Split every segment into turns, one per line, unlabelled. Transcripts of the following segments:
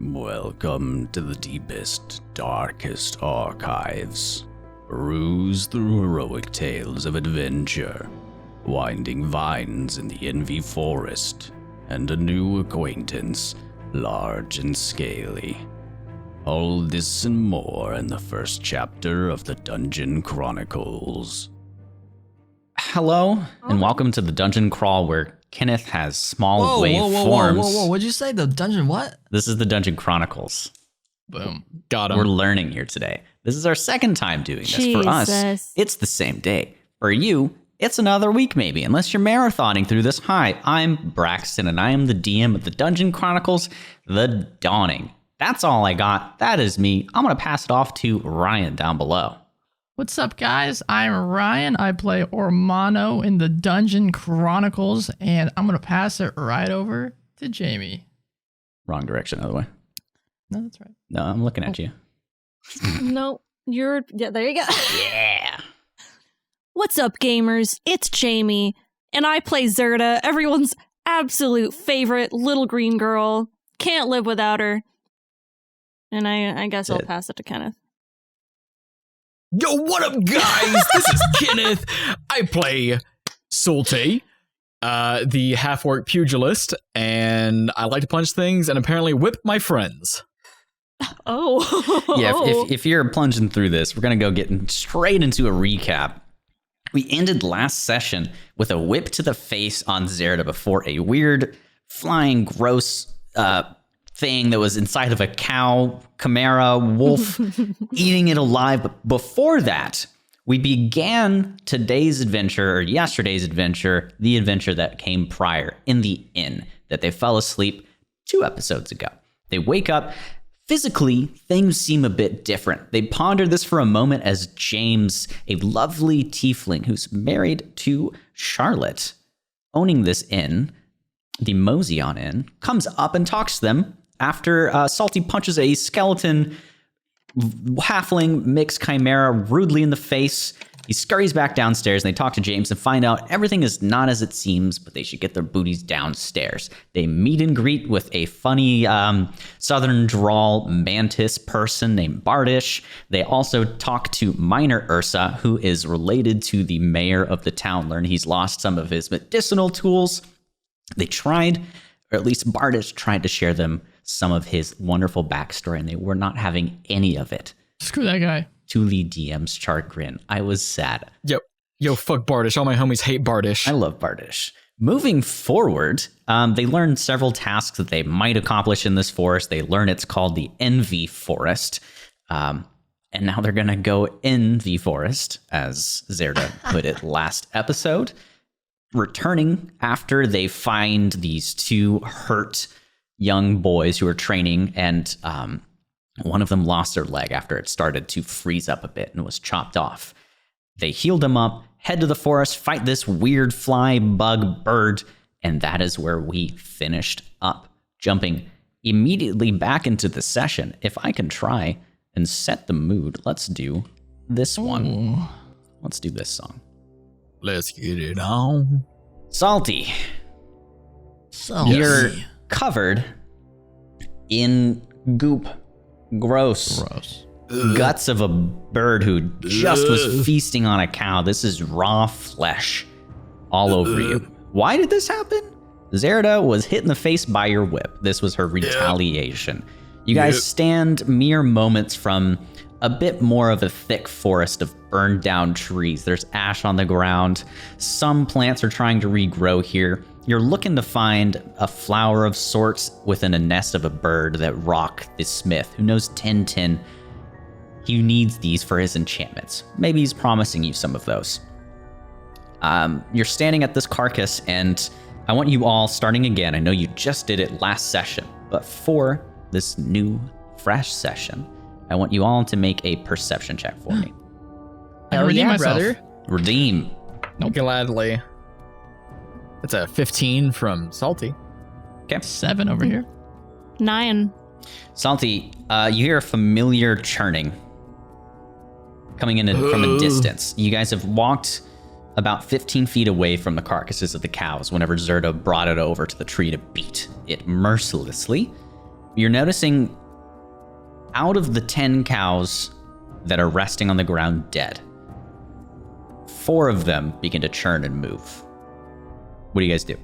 Welcome to the deepest, darkest archives. Peruse through heroic tales of adventure, winding vines in the envy forest, and a new acquaintance, large and scaly. All this and more in the first chapter of the Dungeon Chronicles.
Hello, and welcome to the Dungeon Crawl, where Kenneth has small wave forms.
Whoa, what'd you say? The dungeon what?
This is the Dungeon Chronicles.
Boom. Got him.
We're learning here today. This is our second time doing this. For us, it's the same day. For you, it's another week maybe, unless you're marathoning through this. Hi, I'm Braxton, and I am the DM of the Dungeon Chronicles, The Dawning. That's all I got. That is me. I'm going to pass it off to Ryan down below.
What's up, guys? I'm Ryan. I play Ormano in the Dungeon Chronicles, and I'm going to pass it right over to Jamie.
Wrong direction, by the way.
No, that's right.
No, I'm looking at you.
No, yeah, there you go.
Yeah.
What's up, gamers? It's Jamie, and I play Zerda, everyone's absolute favorite little green girl. Can't live without her. And I guess I'll pass it to Kenneth.
Yo, what up, guys? This is Kenneth. I play Salty, the half-orc pugilist, and I like to punch things and apparently whip my friends.
Oh.
Yeah, if you're plunging through this, we're going to go getting straight into a recap. We ended last session with a whip to the face on Zerda before a weird, flying, gross thing that was inside of a cow, chimera, wolf, eating it alive. But before that, we began today's adventure, or yesterday's adventure, the adventure that came prior, in the inn, that they fell asleep 2 episodes ago. They wake up. Physically, things seem a bit different. They ponder this for a moment as James, a lovely tiefling who's married to Charlotte, owning this inn, the Mosion Inn, comes up and talks to them after Salty punches a skeleton halfling mixed chimera rudely in the face. He scurries back downstairs, and they talk to James and find out everything is not as it seems, but they should get their booties downstairs. They meet and greet with a funny southern drawl mantis person named Bardish. They also talk to Minor Ursa, who is related to the mayor of the town. Learn he's lost some of his medicinal tools. They tried, or at least Bardish tried to share them some of his wonderful backstory, and they were not having any of it.
Screw that guy.
To the DM's chart grin. I was sad.
Yo, fuck Bardish. All my homies hate Bardish.
I love Bardish. Moving forward, they learned several tasks that they might accomplish in this forest. They learn it's called the Envy Forest. And now they're going to go in the forest, as Zerda put it last episode. Returning after they find these 2 hurt young boys who are training, and one of them lost their leg after it started to freeze up a bit and was chopped off. They healed him up, head to the forest, fight this weird fly bug bird, and that is where we finished up. Jumping immediately back into the session, if I can try and set the mood, let's do this one.
Ooh.
Let's do this song.
Let's get it on.
Salty.
Salty.
You're covered in goop. Gross. Guts of a bird who just was feasting on a cow. This is raw flesh all over you. Why did this happen? Zerda was hit in the face by your whip. This was her retaliation. You guys stand mere moments from a bit more of a thick forest of burned down trees. There's ash on the ground. Some plants are trying to regrow here. You're looking to find a flower of sorts within a nest of a bird that Rock, the smith, who knows Tintin, he needs these for his enchantments. Maybe he's promising you some of those. You're standing at this carcass, and I want you all, starting again, I know you just did it last session, but for this new, fresh session, I want you all to make a perception check for me.
I can redeem myself.
brother.
Redeem.
Nope.
Gladly. It's a 15 from Salty.
Okay.
7 over here.
9.
Salty, you hear a familiar churning coming in from a distance. You guys have walked about 15 feet away from the carcasses of the cows whenever Zerda brought it over to the tree to beat it mercilessly. you're noticing out of the 10 cows that are resting on the ground dead, 4 of them begin to churn and move. What do you guys do?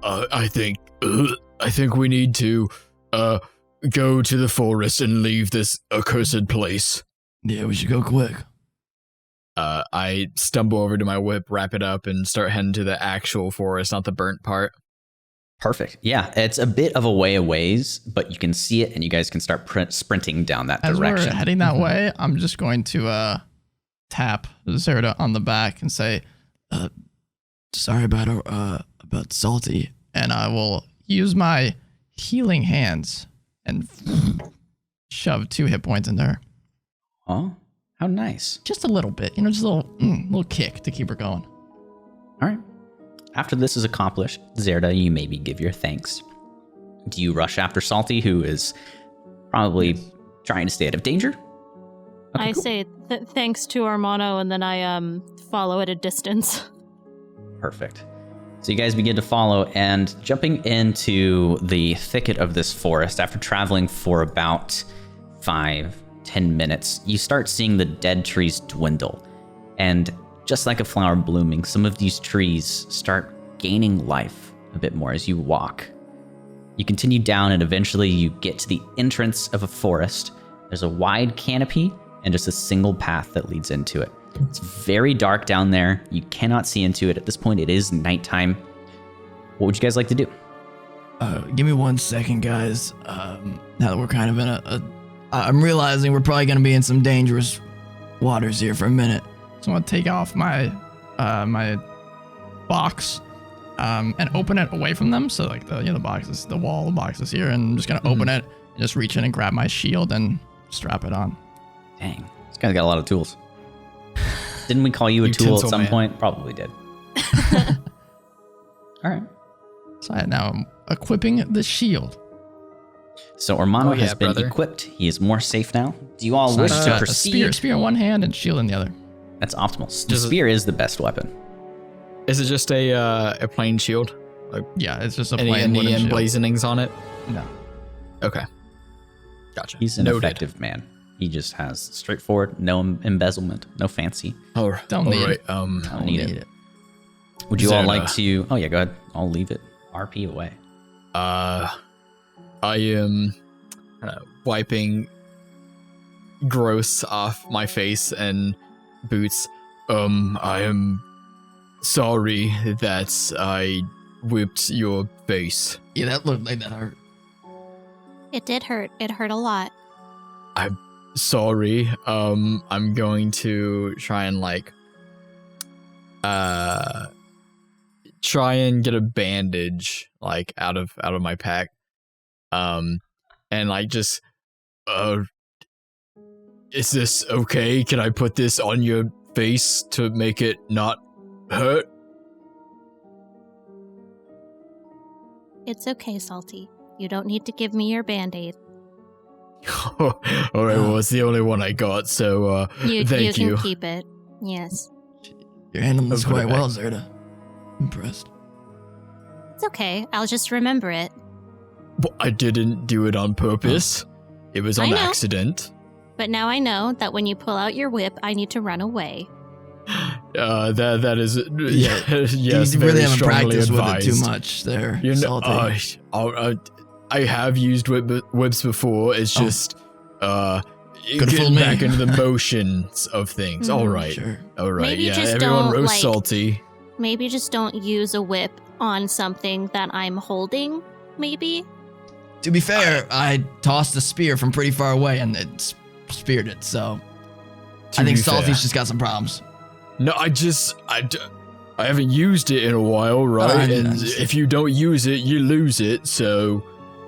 I think we need to go to the forest and leave this accursed place.
Yeah, we should go quick.
I stumble over to my whip, wrap it up, and start heading to the actual forest, not the burnt part.
Perfect. Yeah, it's a bit of a ways, but you can see it, and you guys can start sprinting down that
As
direction.
we're heading that way, I'm just going to tap Zerda on the back and say,
Sorry about Salty.
and I will use my healing hands and shove 2 hit points in there.
Oh, how nice.
Just a little bit, just a little kick to keep her going.
All right. After this is accomplished, Zerda, you maybe give your thanks. Do you rush after Salty, who is probably trying to stay out of danger? Okay,
I
cool.
say thanks to Armano, and then I follow at a distance.
Perfect. So you guys begin to follow, and jumping into the thicket of this forest, after traveling for about 5-10 minutes, you start seeing the dead trees dwindle. And just like a flower blooming, some of these trees start gaining life a bit more as you walk. You continue down, and eventually you get to the entrance of a forest. There's a wide canopy and just a single path that leads into it. It's very dark down there. You cannot see into it. At this point, it is nighttime. What would you guys like to do?
Give me 1 second, guys. Now that we're kind of in I'm realizing we're probably going to be in some dangerous waters here for a minute.
So I'm gonna take off my my box and open it away from them. So like the box is the wall, the box is here, and I'm just gonna open it and just reach in and grab my shield and strap it on.
Dang, this guy's got a lot of tools. Didn't we call you a tool at
Utensil
some
man.
point? Probably did. All right.
So now I'm equipping the shield.
So Ormano
Oh, yeah,
has been
brother.
equipped. He is more safe now. Do you all
So
wish
I
to
got a
proceed?
spear in one hand and shield in the other.
That's optimal. The
Does it-
spear is the best weapon.
Is it just a plain shield?
Yeah, it's just a
Any
plain wooden shield.
emblazonings on it?
No.
Okay. Gotcha.
He's an
Noted.
effective man. He just has straightforward, no embezzlement, no fancy.
Oh,
Don't need it.
Don't need it. Would you all
Zerda.
like to? Oh yeah, go ahead. I'll leave it. RP away.
I am wiping gross off my face and boots. I am sorry that I whipped your face.
Yeah, that looked like that hurt.
It did hurt. It hurt a lot.
Sorry. I'm going to try and try and get a bandage out of my pack. And just is this okay? Can I put this on your face to make it not hurt?
It's okay, Salty. You don't need to give me your band-aid.
All right, well, it's the only one I got, so
You
thank you.
can keep it. Yes.
You're handling this
I'll put it
quite well,
back.
Zerda. Impressed.
It's okay. I'll just remember it.
But I didn't do it on purpose. It was
I
on
know.
accident.
But now I know that when you pull out your whip, I need to run away.
That is yes,
you
very
really haven't
strongly
practiced
advised.
with it too much there,
You know,
Salty.
I have used whips before. It's just
Could've
getting
fooled me.
back into the motions of things. All right,
Sure.
all right.
Maybe
Yeah,
just
everyone
don't,
roast salty.
Maybe just don't use a whip on something that I'm holding, maybe?
To be fair, I tossed a spear from pretty far away and it speared it, so
To
I think
be fair.
Salty's just got some problems.
No, I haven't used it in a while, right?
I
and
understand.
if you don't use it, you lose it. So,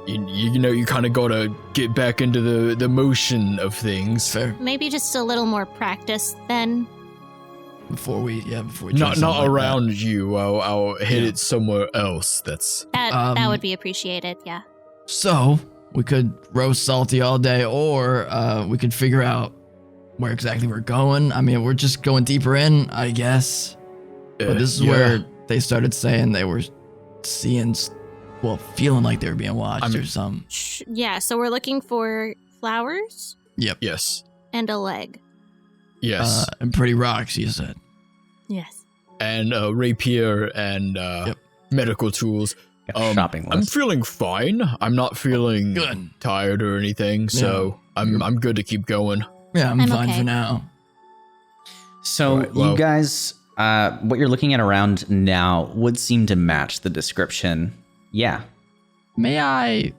you know, you kind of gotta get back into the motion of things.
Fair.
Maybe just a little more practice then.
Before we try
Not
something like that.
around you. I'll hit
Yeah.
it somewhere else. That's
That would be appreciated, yeah.
So we could roast Salty all day, or we could figure out where exactly we're going. I mean, we're just going deeper in, I guess. But this is
yeah.
where they started saying they were seeing well, feeling like they were being watched or something.
Yeah, so we're looking for flowers
Yep.
Yes.
and a leg.
Yes.
And pretty rocks, you said.
Yes.
And rapier and medical tools.
Got a shopping list.
I'm feeling fine. I'm not feeling
Good.
tired or anything, so I'm good to keep going.
Yeah, I'm fine
okay.
for now.
So
Alright, well-
you guys, what you're looking at around now would seem to match the description. Yeah.
May I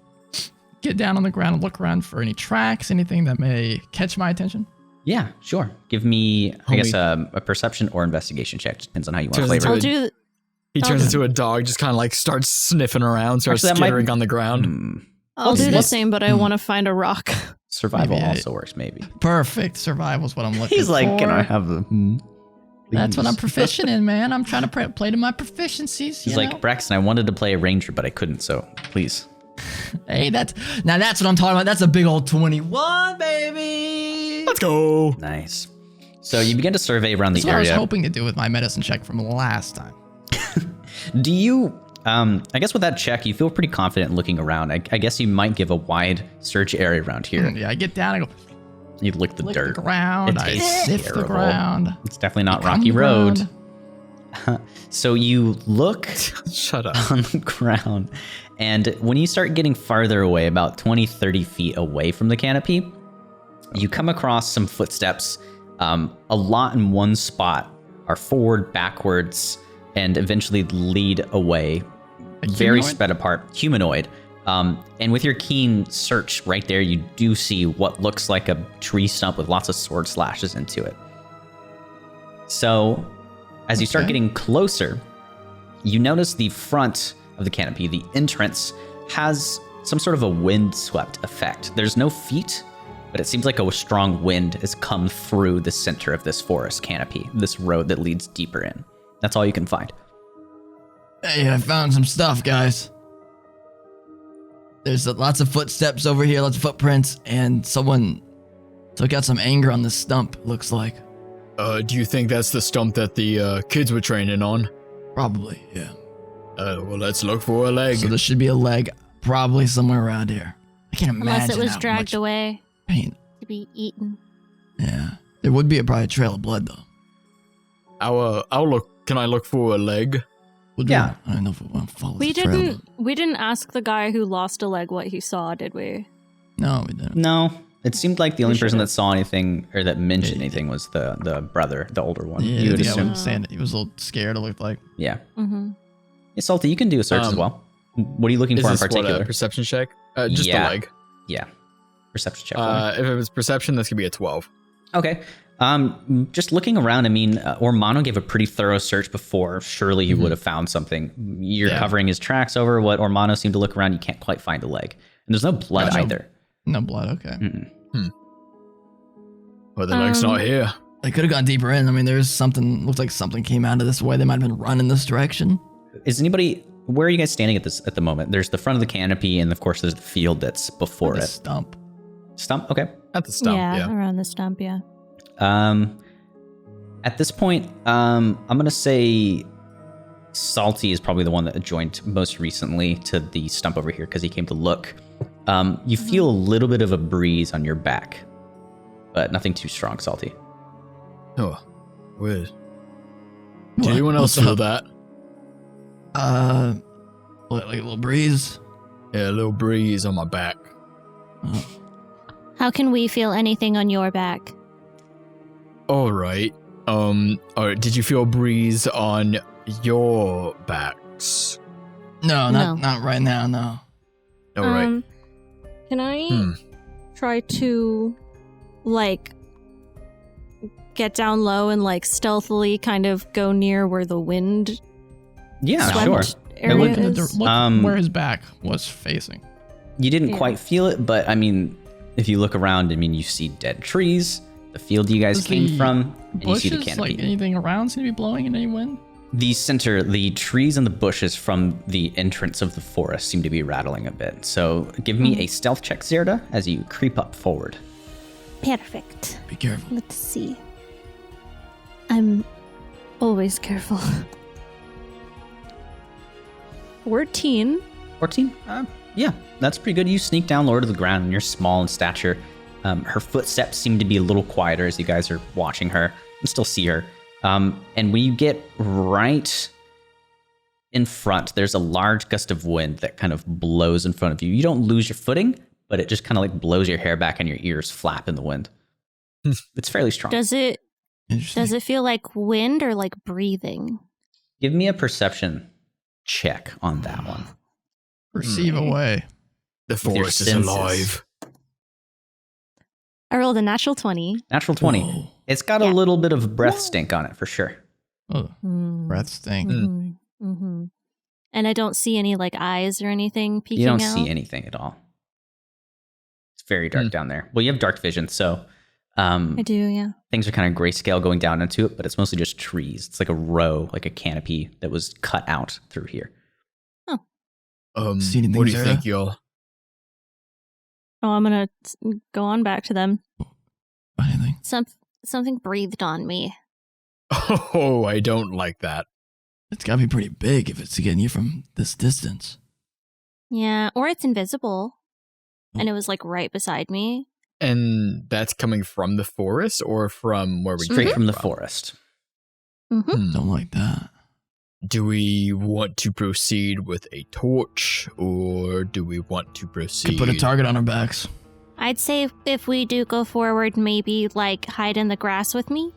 get down on the ground and look around for any tracks, anything that may catch my attention?
Yeah, sure. Give me, I
Homie.
guess, a perception or investigation check. Just depends on how you want to
Turns
flavor
into
it.
I'll do.
He turns
Okay.
into a dog, just kind of like starts sniffing around, starts
Actually, that might-
skittering on the ground.
I'll do the
let's-
same, but I want to find a rock.
Survival
Maybe I-
also works, maybe.
Perfect. Survival's what I'm looking
He's like,
for.
can I have the...
That's what I'm
please?"
proficient in, man. I'm trying to play to my proficiencies.
He's
you
like,
know?
Braxton, I wanted to play a ranger, but I couldn't, so please.
Hey,
That's what I'm talking about. That's a big old 21, baby.
Let's go.
Nice. So you begin to survey around the
that's what I was
area.
hoping to do with my medicine check from last time.
Do you, I guess with that check, you feel pretty confident looking around. I guess you might give a wide search area around here.
Yeah, I get down, I go
You lick the
lick
dirt.
the ground,
It
I
tastes
sift the
terrible.
ground.
It's definitely not
I
Rocky
come
Road.
ground.
So you look
Shut up.
on the ground, and when you start getting farther away, about 20, 30 feet away from the canopy, you come across some footsteps. A lot in one spot are forward, backwards, and eventually lead away. Very
humanoid?
spread apart. Humanoid. And with your keen search right there, you do see what looks like a tree stump with lots of sword slashes into it. So, as you start
Okay.
getting closer, you notice the front of the canopy, the entrance, has some sort of a wind-swept effect. There's no feet, but it seems like a strong wind has come through the center of this forest canopy, this road that leads deeper in. That's all you can find.
Hey, I found some stuff, guys. There's lots of footsteps over here, lots of footprints, and someone took out some anger on this stump, looks like.
Do you think that's the stump that the kids were training on?
Probably, yeah.
Well, let's look for a leg.
So there should be a leg probably somewhere around here. I can't imagine
Unless it was
how
dragged
much
away
pain.
to be eaten.
Yeah. There would be probably a trail of blood, though.
I'll look. Can I look for a leg?
Would
Yeah.
I don't know if we want to follow
We
the trail.
didn't ask the guy who lost a leg what he saw, did we?
No, we didn't.
No, it seemed like the only person
should've.
that saw anything or that mentioned anything was the brother, the older one.
Yeah,
You would
the guy
assume.
was saying that he was a little scared, it looked like.
Yeah.
Mm-hmm.
Hey, Salty, you can do a search as well. What are you looking
Is
for in
this
particular?
what, a perception check? Just
Yeah.
the leg.
Yeah. Perception check. for me.
If it was perception, that's gonna be a 12.
Okay. Just looking around, I mean, Ormano gave a pretty thorough search before. Surely he would have found something. You're
Yeah.
covering his tracks over what Ormano seemed to look around. You can't quite find a leg. And there's no blood
Gotcha.
either.
No blood, okay.
Mm-mm.
Well, the leg's not here.
They could have gone deeper in. I mean, there's something, looks like something came out of this way. They might have been running this direction.
Is anybody, where are you guys standing at the moment? There's the front of the canopy, and of course there's the field that's before
The
it.
stump.
Stump? Okay.
At the stump, yeah.
Around the stump, yeah.
At this point, I'm gonna say Salty is probably the one that joined most recently to the stump over here because he came to look. You feel a little bit of a breeze on your back, but nothing too strong, Salty.
Oh, weird.
What?
Did anyone else
What's
feel
up?
that?
Like a little breeze.
Yeah, a little breeze on my back.
How can we feel anything on your back?
All right. All right. Did you feel a breeze on your backs?
No,
No.
not right now, no.
All right.
Can I try to, like, get down low and, like, stealthily kind of go near where the wind
Yeah,
swept
sure.
area
Look, at
is?
look where his back was facing.
You didn't
Yeah.
quite feel it, but I mean, if you look around, I mean, you see dead trees, the field you guys
Does
came
the
from, and you see the
Bushes,
canopy.
like anything around, seem to be blowing in any wind?
The center, the trees and the bushes from the entrance of the forest seem to be rattling a bit. So give me a stealth check, Zerda, as you creep up forward.
Perfect.
Be careful.
Let's see. I'm always careful. 14.
14? Yeah, that's pretty good. You sneak down lower to the ground, and you're small in stature. Her footsteps seem to be a little quieter as you guys are watching her. You still see her. And when you get right in front, there's a large gust of wind that kind of blows in front of you. You don't lose your footing, but it just kind of like blows your hair back and your ears flap in the wind. It's fairly strong.
Does it feel like wind or like breathing?
Give me a perception check on that one.
Perceive away.
The forest is alive.
I rolled a natural 20.
Natural 20.
Whoa.
It's got a little bit of breath stink on it for sure.
Oh, breath stink.
Mm-hmm. And I don't see any like eyes or anything peeking
You don't
out.
see anything at all. It's very dark down there. Well, you have dark vision, so
I do, yeah.
things are kind of grayscale going down into it, but it's mostly just trees. It's like a row, like a canopy that was cut out through here.
See anything,
What do you
Zara?
think, y'all?
Oh, I'm gonna go on back to them.
Anything?
Something breathed on me.
Oh, I don't like that.
It's gotta be pretty big if it's getting you from this distance.
Yeah, or it's invisible. And it was like right beside me.
And that's coming from the forest or from where we
Straight
came
from the forest.
Mm-hmm.
Don't like that.
Do we want to proceed with a torch, or do we want to proceed?
Could put a target on our backs.
I'd say if we do go forward, maybe like hide in the grass with me.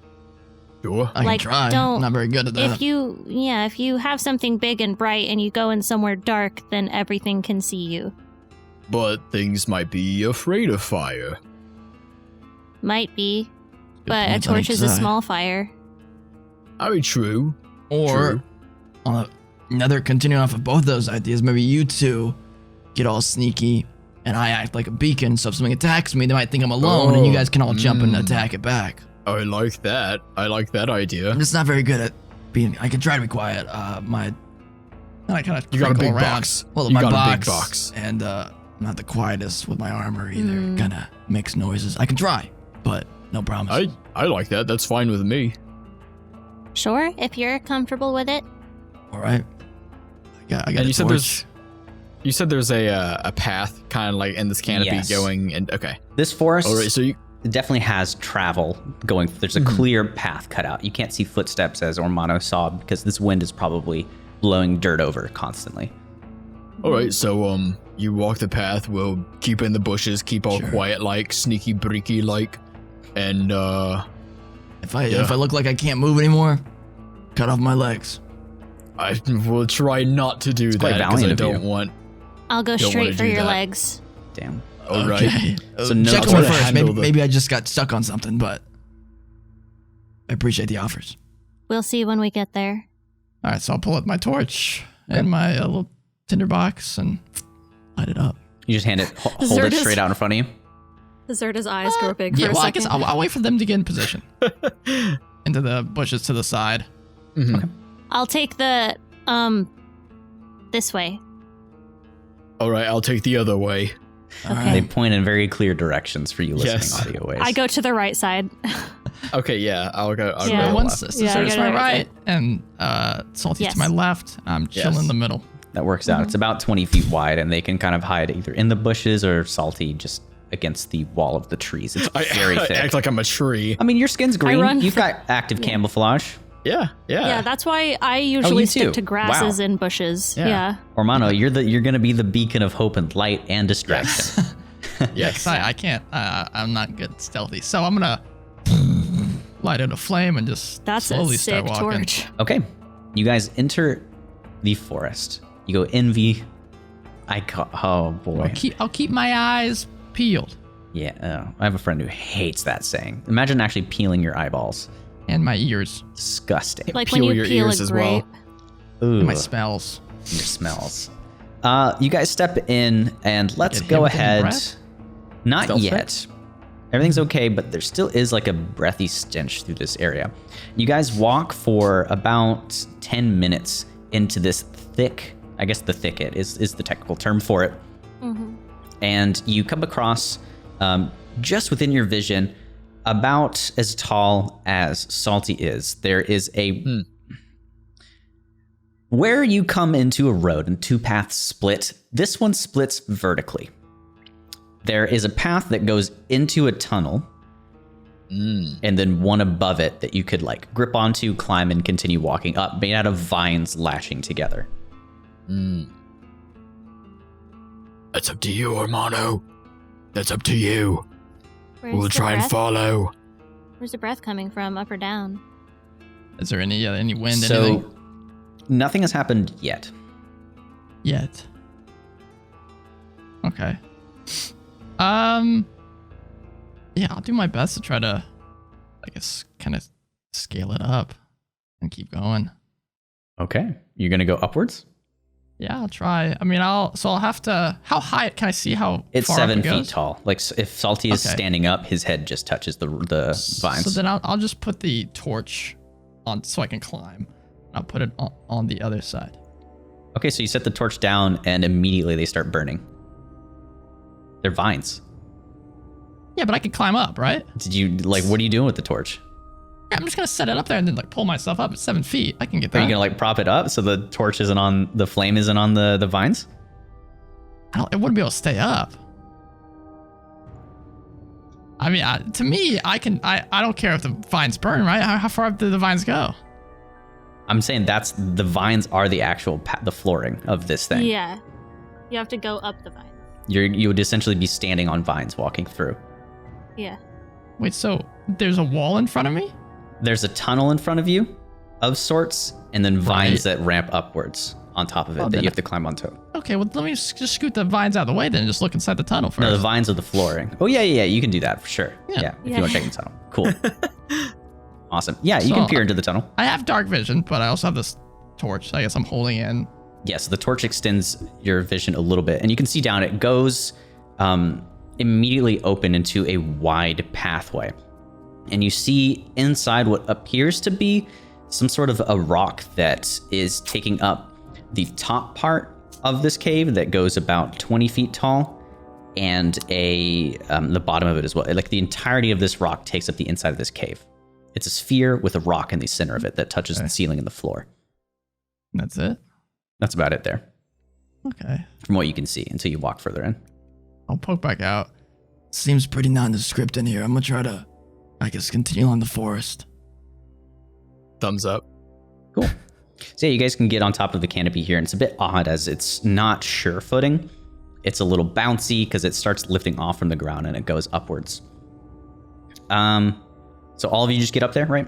Sure.
I
Like,
can try.
don't-
I'm not very good at that.
If you have something big and bright and you go in somewhere dark, then everything can see you.
But things might be afraid of fire.
Might be,
Good
but a
points on
torch
each
is a
side.
small fire.
I mean, true.
Or
True.
on another continuing off of both those ideas, maybe you two get all sneaky and I act like a beacon, so if something attacks me, they might think I'm alone and you guys can all jump and attack it back.
I like that. I like that idea.
I'm just not very good at being. I can try to be quiet. And I kind of
You got a big
around.
box.
Well,
You
my
got
box,
a big box.
and I'm not the quietest with my armor either. Kind of makes noises. I can try, but no promise.
I like that. That's fine with me.
Sure, if you're comfortable with it.
All right. I got
And
a
you said
torch.
there's a path kind of like in this canopy
Yes.
going and okay.
This forest
All right, so you
definitely has travel going. There's a clear path cut out. You can't see footsteps as Ormano saw because this wind is probably blowing dirt over constantly.
all right, so you walk the path. We'll keep in the bushes, keep all
Sure.
quiet, like sneaky, breaky, like, and
If I look like I can't move anymore, cut off my legs.
I will try not to do
quite
that because I
valiant of you.
don't want.
I'll go
Don't
straight
wanna
for
do
your
that.
legs.
Damn.
All right.
Okay.
So no
check
torch.
one
I'll
first.
handle
Maybe I just got stuck on something, but I appreciate the offers.
We'll see when we get there.
All right, so I'll pull out my torch and my little tinderbox and
Light it up.
You just hand it, hold it
Zerda's-
straight out in front of you.
Zerda's eyes grow big
yeah.
for a
Well, I
second.
guess I'll wait for them to get in position. Into the bushes to the side.
I'll take the this way.
All right, I'll take the other way.
All
Okay.
They
right.
point in very clear directions for you listening
Yes.
audio ways.
I go to the right side.
Okay, yeah, I'll go. I'll
Yeah.
go
One
left.
sister
Yeah, I
to
got
my
it right
right, and Salty
Yes.
to my left. I'm chilling
Yes.
in the middle.
That works out. It's about 20 feet wide, and they can kind of hide either in the bushes or Salty just against the wall of the trees. It's very
I
thick.
act like I'm a tree.
I mean, your skin's green.
run
You've
for-
got active camouflage.
Yeah.
Yeah, that's why I usually
you
stick
too?
to grasses
Wow.
and bushes.
Yeah.
Yeah.
Ormano, you're gonna be the beacon of hope and light and distraction.
Yes.
I can't. I'm not good stealthy, so I'm gonna light it a flame and just
That's
slowly
a sick
start walking.
torch.
Okay, you guys enter the forest. You go envy. Oh boy.
I'll keep my eyes peeled
Yeah, I have a friend who hates that saying. Imagine actually peeling your eyeballs.
and my ears,
Disgusting.
Like
Peel
when you
your
peel
ears
a
as well.
grape.
Ooh,
and my smells.
your smells. You guys step in, and let's
Get hit
go
with any
ahead.
breath?
Not
Stealth check?
yet. Everything's okay, but there still is like a breathy stench through this area. You guys walk for about 10 minutes into this thick, I guess the thicket is the technical term for it. And you come across, just within your vision, about as tall as Salty is. There is a Where you come into a road and two paths split, this one splits vertically. There is a path that goes into a tunnel, and then one above it that you could like grip onto, climb, and continue walking up, made out of vines lashing together.
That's up to you, Hermano. That's up to you.
Where's
We'll
the
try and
breath?
follow.
Where's the breath coming from, up or down?
Is there any wind?
So
Anything
nothing has happened yet.
yet? Okay. Yeah, I'll do my best to try to, I guess, kind of scale it up and keep going.
Okay, you're gonna go upwards.
Yeah, I'll try. I mean, I'll have to. How high? Can I see how
It's
far up
7
it
feet
goes?
tall. Like if Salty is
Okay.
standing up, his head just touches the vines.
So then I'll just put the torch on so I can climb. I'll put it on the other side.
Okay, so you set the torch down, and immediately they start burning. They're vines.
Yeah, but I can climb up, right?
Did you like? What are you doing with the torch?
Yeah, I'm just gonna set it up there and then like pull myself up. It's 7 feet. I can get
Are
that.
you gonna like prop it up so the torch isn't on the flame isn't on the vines?
It wouldn't be able to stay up. I mean, to me, I don't care if the vines burn, right? How far up do the vines go?
I'm saying that's the vines are the actual the flooring of this thing.
Yeah. You have to go up the vine.
You would essentially be standing on vines walking through.
Yeah.
Wait, so there's a wall in front of me?
There's a tunnel in front of you, of sorts, and then vines that ramp upwards on top of it that
then
you have to climb onto.
Okay, well, let me just scoot the vines out of the way then and just look inside the tunnel first.
No, the vines are the flooring. Oh yeah, you can do that for sure.
Yeah.
If you want to check the tunnel. Cool. Awesome. Yeah, you
So,
can peer into the tunnel.
I have dark vision, but I also have this torch. So I guess I'm holding it in.
Yeah, so the torch extends your vision a little bit, and you can see down. It goes immediately open into a wide pathway, and you see inside what appears to be some sort of a rock that is taking up the top part of this cave that goes about 20 feet tall, and the bottom of it as well. Like the entirety of this rock takes up the inside of this cave. It's a sphere with a rock in the center of it that touches the ceiling and the floor.
That's it?
That's about it there,
Okay.
from what you can see until you walk further in.
I'll poke back out.
Seems pretty nondescript in here. I'm gonna try to, I guess, continue on the forest.
Thumbs up.
Cool. So yeah, you guys can get on top of the canopy here, and it's a bit odd as it's not sure footing. It's a little bouncy because it starts lifting off from the ground and it goes upwards. So all of you just get up there, right?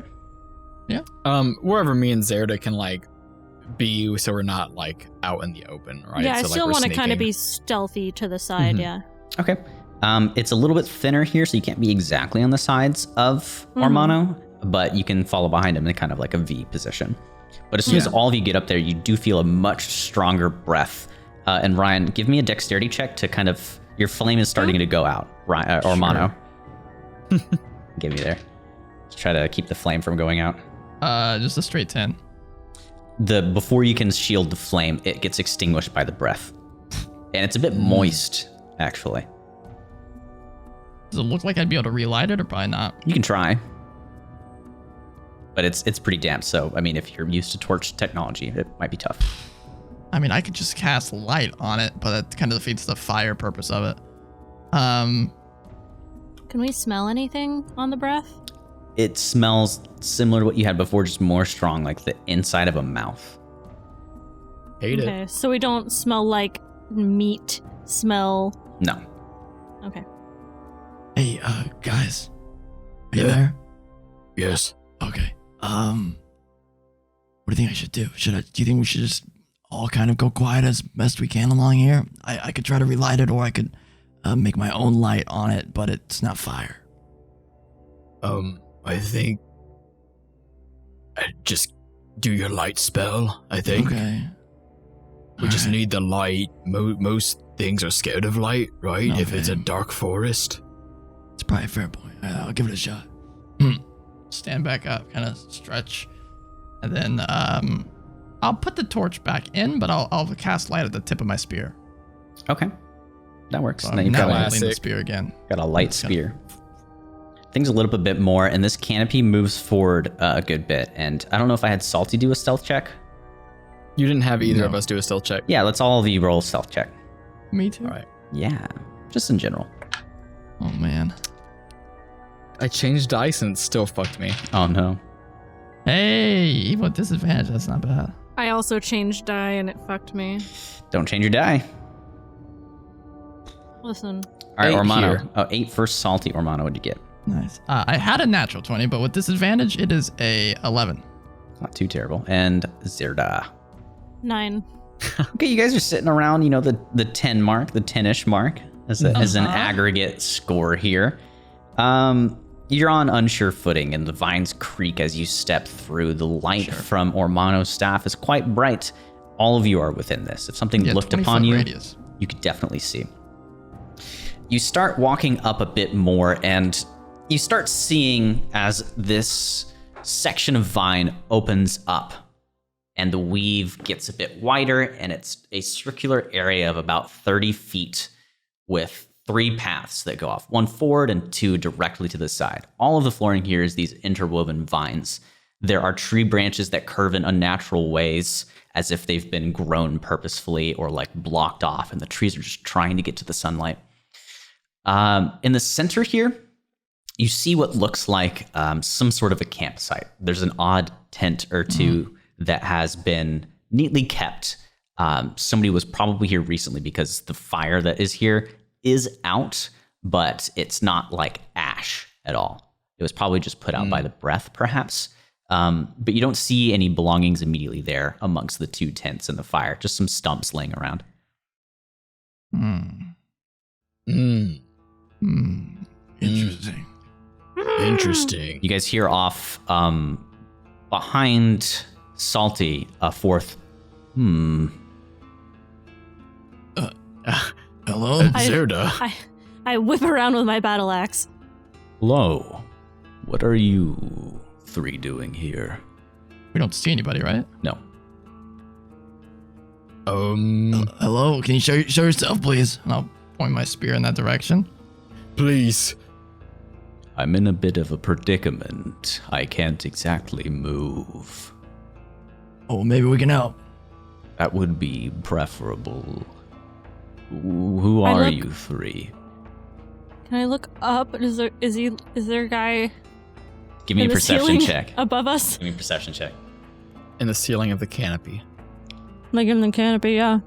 Wherever me and Zerda can like be, so we're not like out in the open, right?
Yeah, I
so,
still
like,
want to
we're
kind of
sneaking.
be stealthy to the side, yeah.
Okay. It's a little bit thinner here, so you can't be exactly on the sides of Ormano, but you can follow behind him in kind of like a V position. But as soon as all of you get up there, you do feel a much stronger breath. And Ryan, give me a dexterity check to kind of, your flame is starting to go out, Ryan, Ormano. Give me there. Let's try to keep the flame from going out.
Just a straight 10.
Before you can shield the flame, it gets extinguished by the breath. And it's a bit moist, actually.
Does it look like I'd be able to relight it or probably not?
You can try. But it's pretty damp, so I mean, if you're used to torch technology, it might be tough.
I mean, I could just cast light on it, but that kind of defeats the fire purpose of it.
Can we smell anything on the breath?
It smells similar to what you had before, just more strong, like the inside of a mouth.
Hate it.
Okay, so we don't smell like meat smell.
No.
Okay.
Hey, guys. Are you
Yeah.
there?
Yes.
Okay. What do you think I should do? Do you think we should just all kind of go quiet as best we can along here? I could try to relight it, or I could make my own light on it, but it's not fire.
I think just do your light spell. I think
Okay.
we just
Alright.
need the light. Most things are scared of light, right? If it's a
Okay.
dark forest.
It's probably a fair point. I'll give it a shot.
Stand back up, kind of stretch. And then I'll put the torch back in, but I'll cast light at the tip of my spear.
Okay. That works.
So
Now
I'm
you've
now
got
holding the
Classic.
spear again.
a light spear. Things a little bit more, and this canopy moves forward a good bit. And I don't know if I had Salty do a stealth check.
You didn't have either
No.
of us do a stealth check.
Yeah, let's all of you roll stealth check.
Me too.
All right.
Yeah, just in general.
Oh man.
I changed dice and it still fucked me.
Oh no.
Hey, even with disadvantage, that's not bad.
I also changed die and it fucked me.
Don't change your die.
Listen.
All right,
8
Ormano.
here.
Oh, 8 for salty. Ormano, what'd you get?
Nice. I had a natural 20, but with disadvantage, it is a 11.
Not too terrible. And Zerda.
9.
Okay, you guys are sitting around, the 10 mark, the 10-ish mark as an aggregate score here. You're on unsure footing, and the vines creak as you step through. The light from Ormano's staff is quite bright. All of you are within this. If something looked
20
upon
foot
you,
radius.
you could definitely see. You start walking up a bit more, and you start seeing as this section of vine opens up, and the weave gets a bit wider, and it's a circular area of about 30 feet with 3 paths that go off, 1 forward and 2 directly to the side. All of the flooring here is these interwoven vines. There are tree branches that curve in unnatural ways, as if they've been grown purposefully or like blocked off, and the trees are just trying to get to the sunlight. In the center here, you see what looks like some sort of a campsite. There's an odd tent or two that has been neatly kept. Somebody was probably here recently because the fire that is here is out, but it's not like ash at all. It was probably just put out by the breath, perhaps. But you don't see any belongings immediately there amongst the 2 tents and the fire, just some stumps laying around.
Interesting.
Interesting.
You guys hear off behind Salty a fourth,
Hello?
Zerda.
I whip around with my battle axe.
Hello. What are you 3 doing here?
We don't see anybody, right?
no.
Hello? Can you show yourself, please?
And I'll point my spear in that direction.
Please.
I'm in a bit of a predicament. I can't exactly move.
Oh, maybe we can help.
That would be preferable. Who
I
are
look-
you 3?
Can I look up? Is there a guy
Give me
in
a
the
perception
ceiling
check.
above us?
Give me a perception check.
In the ceiling of the canopy.
Like in the canopy, yeah.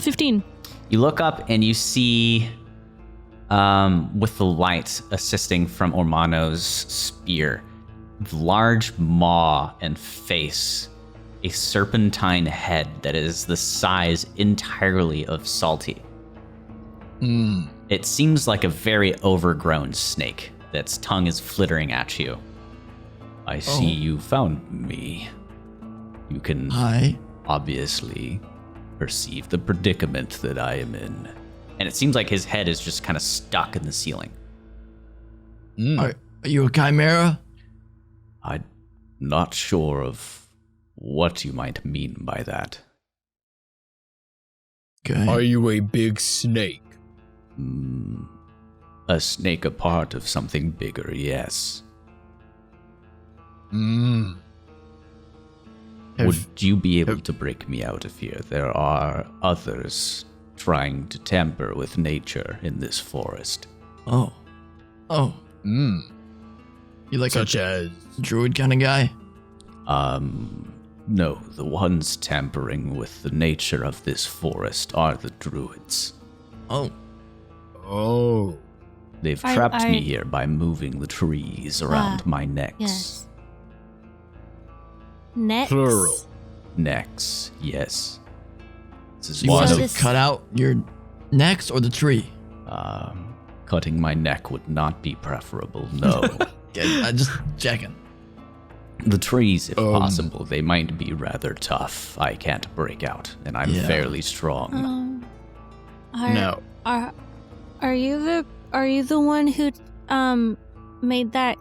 15.
You look up and you see, with the light assisting from Ormano's spear, large maw and face, a serpentine head that is the size entirely of Salty. It seems like a very overgrown snake that's tongue is flittering at you.
I see you found me. You can
Hi.
obviously perceive the predicament that I am in.
And it seems like his head is just kind of stuck in the ceiling.
Are you a chimera?
I'm not sure of what you might mean by that.
Okay.
Are you a big snake?
A snake a part of something bigger, yes. Would you be able to break me out of here? There are others trying to tamper with nature in this forest.
Oh. You like
Such as.
a druid kind of guy?
No, the ones tampering with the nature of this forest are the druids.
Oh.
Oh.
They've
I-
trapped
I-
me here by moving the trees around my necks.
Yes. Necks.
Plural.
Necks, yes. This is
So you
one
want
of
to
this-
cut out your necks or the tree?
cutting my neck would not be preferable, no.
Okay, I just checking.
The trees, if possible, they might be rather tough. I can't break out, and I'm
Yeah.
fairly strong.
No.
Are you the one who made that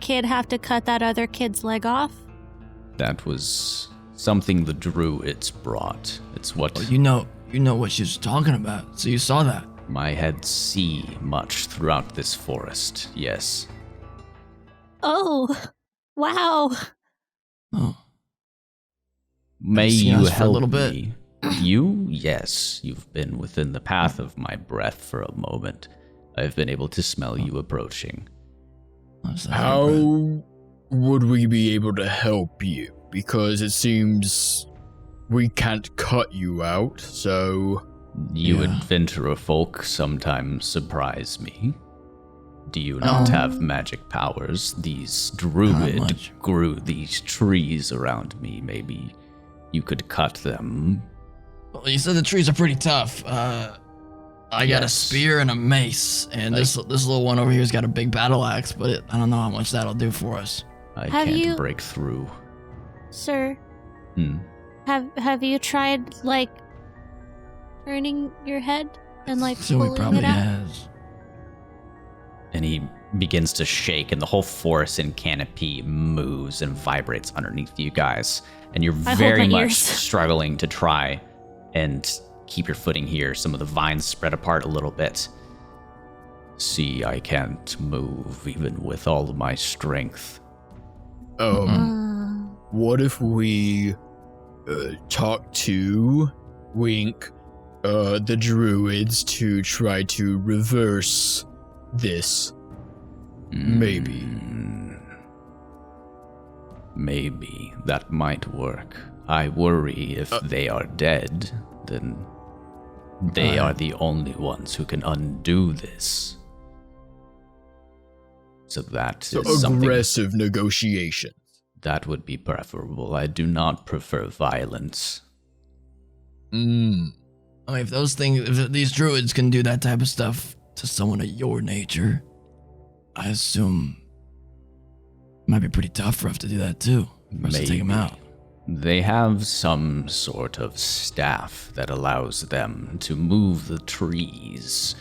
kid have to cut that other kid's leg off?
That was something the druids brought. It's what
Oh, you know what she's talking about. So you saw that.
my heads see much throughout this forest, yes.
Oh, Wow.
Oh.
May
seen
you
us for a
help
little bit.
me? You? Yes, you've been within the path of my breath for a moment. I've been able to smell you approaching.
How would we be able to help you? Because it seems we can't cut you out, so...
You
Yeah.
adventurer folk sometimes surprise me. Do you not have magic powers? These druid
much.
grew these trees around me. Maybe you could cut them.
Well, you said the trees are pretty tough. I got a
Yes.
spear and a mace, and this little one over here's got a big battle axe, but I don't know how much that'll do for us.
I
Have
can't
you-
break through.
Sir,
Hmm.
have you tried, like, turning your head and, like,
So he
pulling
probably
it out?
has.
And he begins to shake, and the whole forest and canopy moves and vibrates underneath you guys. And you're
I hold
very
my
much
ears.
struggling to try and keep your footing here. Some of the vines spread apart a little bit. See, I can't move even with all of my strength.
What if we talk to Wink, the druids, to try to reverse this? Maybe.
Maybe that might work. I worry if they are dead, then they are the only ones who can undo this. So that
So
is something
aggressive negotiation.
that would be preferable. I do not prefer violence.
I mean, if these druids can do that type of stuff to someone of your nature, I assume it might be pretty tough for us to do that too. For us to take them
Maybe.
out.
They have some sort of staff that allows them to move the trees.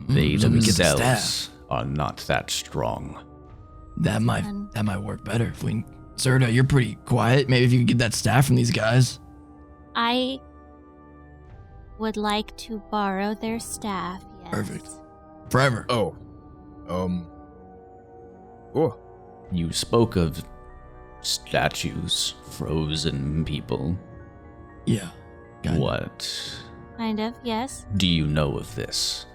They
so we get the
themselves
staff.
are not that strong.
That might work better if we. Zerda, you're pretty quiet. Maybe if you could get that staff from these guys.
I would like to borrow their staff, yes.
Perfect. Forever.
Oh. Oh.
You spoke of statues, frozen people.
Yeah. Got it.
What
Kind of, yes.
do you know of this?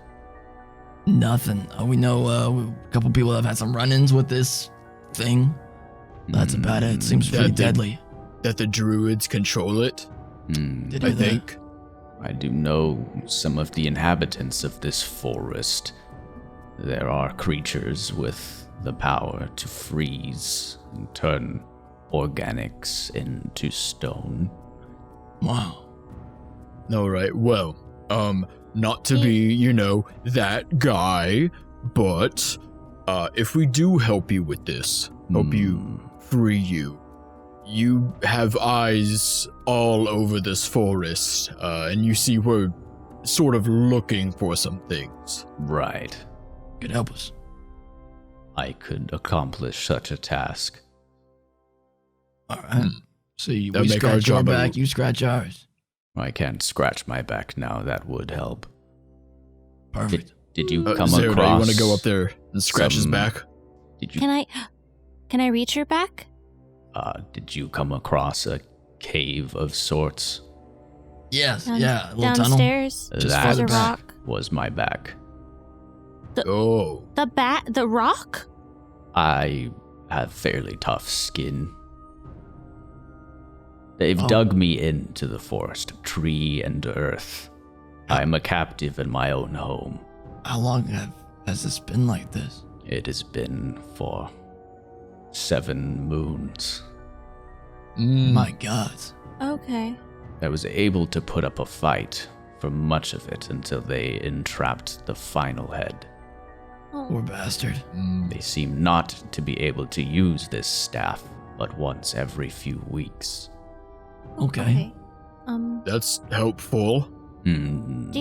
Nothing. We know a couple people have had some run-ins with this thing. That's about it. Seems pretty
That-
deadly.
That the druids control it,
Did
I
you
think.
I do know some of the inhabitants of this forest. There are creatures with the power to freeze and turn organics into stone.
Wow.
All right, well, not to be, that guy, but if we do help you with this, help you free you, you have eyes all over this forest, and you see we're sort of looking for some things.
Right.
Could help us.
I could accomplish such a task.
All right. So we
That'd make our
scratch your
job a
back,
little-
you scratch ours.
I can't scratch my back now. That would help.
Perfect.
Did you come
Zerda,
across?
you want to go up there and scratch his
some-
back?
Did you
Can I reach your back?
did you come across a cave of sorts?
Yes.
Down-
Yeah. A little tunnel.
Downstairs?
Just
That
There's a
farther back.
rock.
was my back.
Oh.
The rock?
I have fairly tough skin. They've
Oh.
dug me into the forest of tree and earth. I'm a captive in my own home.
How long has this been like this?
It has been for 7 moons.
My God.
Okay.
I was able to put up a fight for much of it until they entrapped the final head.
Poor bastard.
They seem not to be able to use this staff but once every few weeks.
Okay.
That's helpful.
Hmm.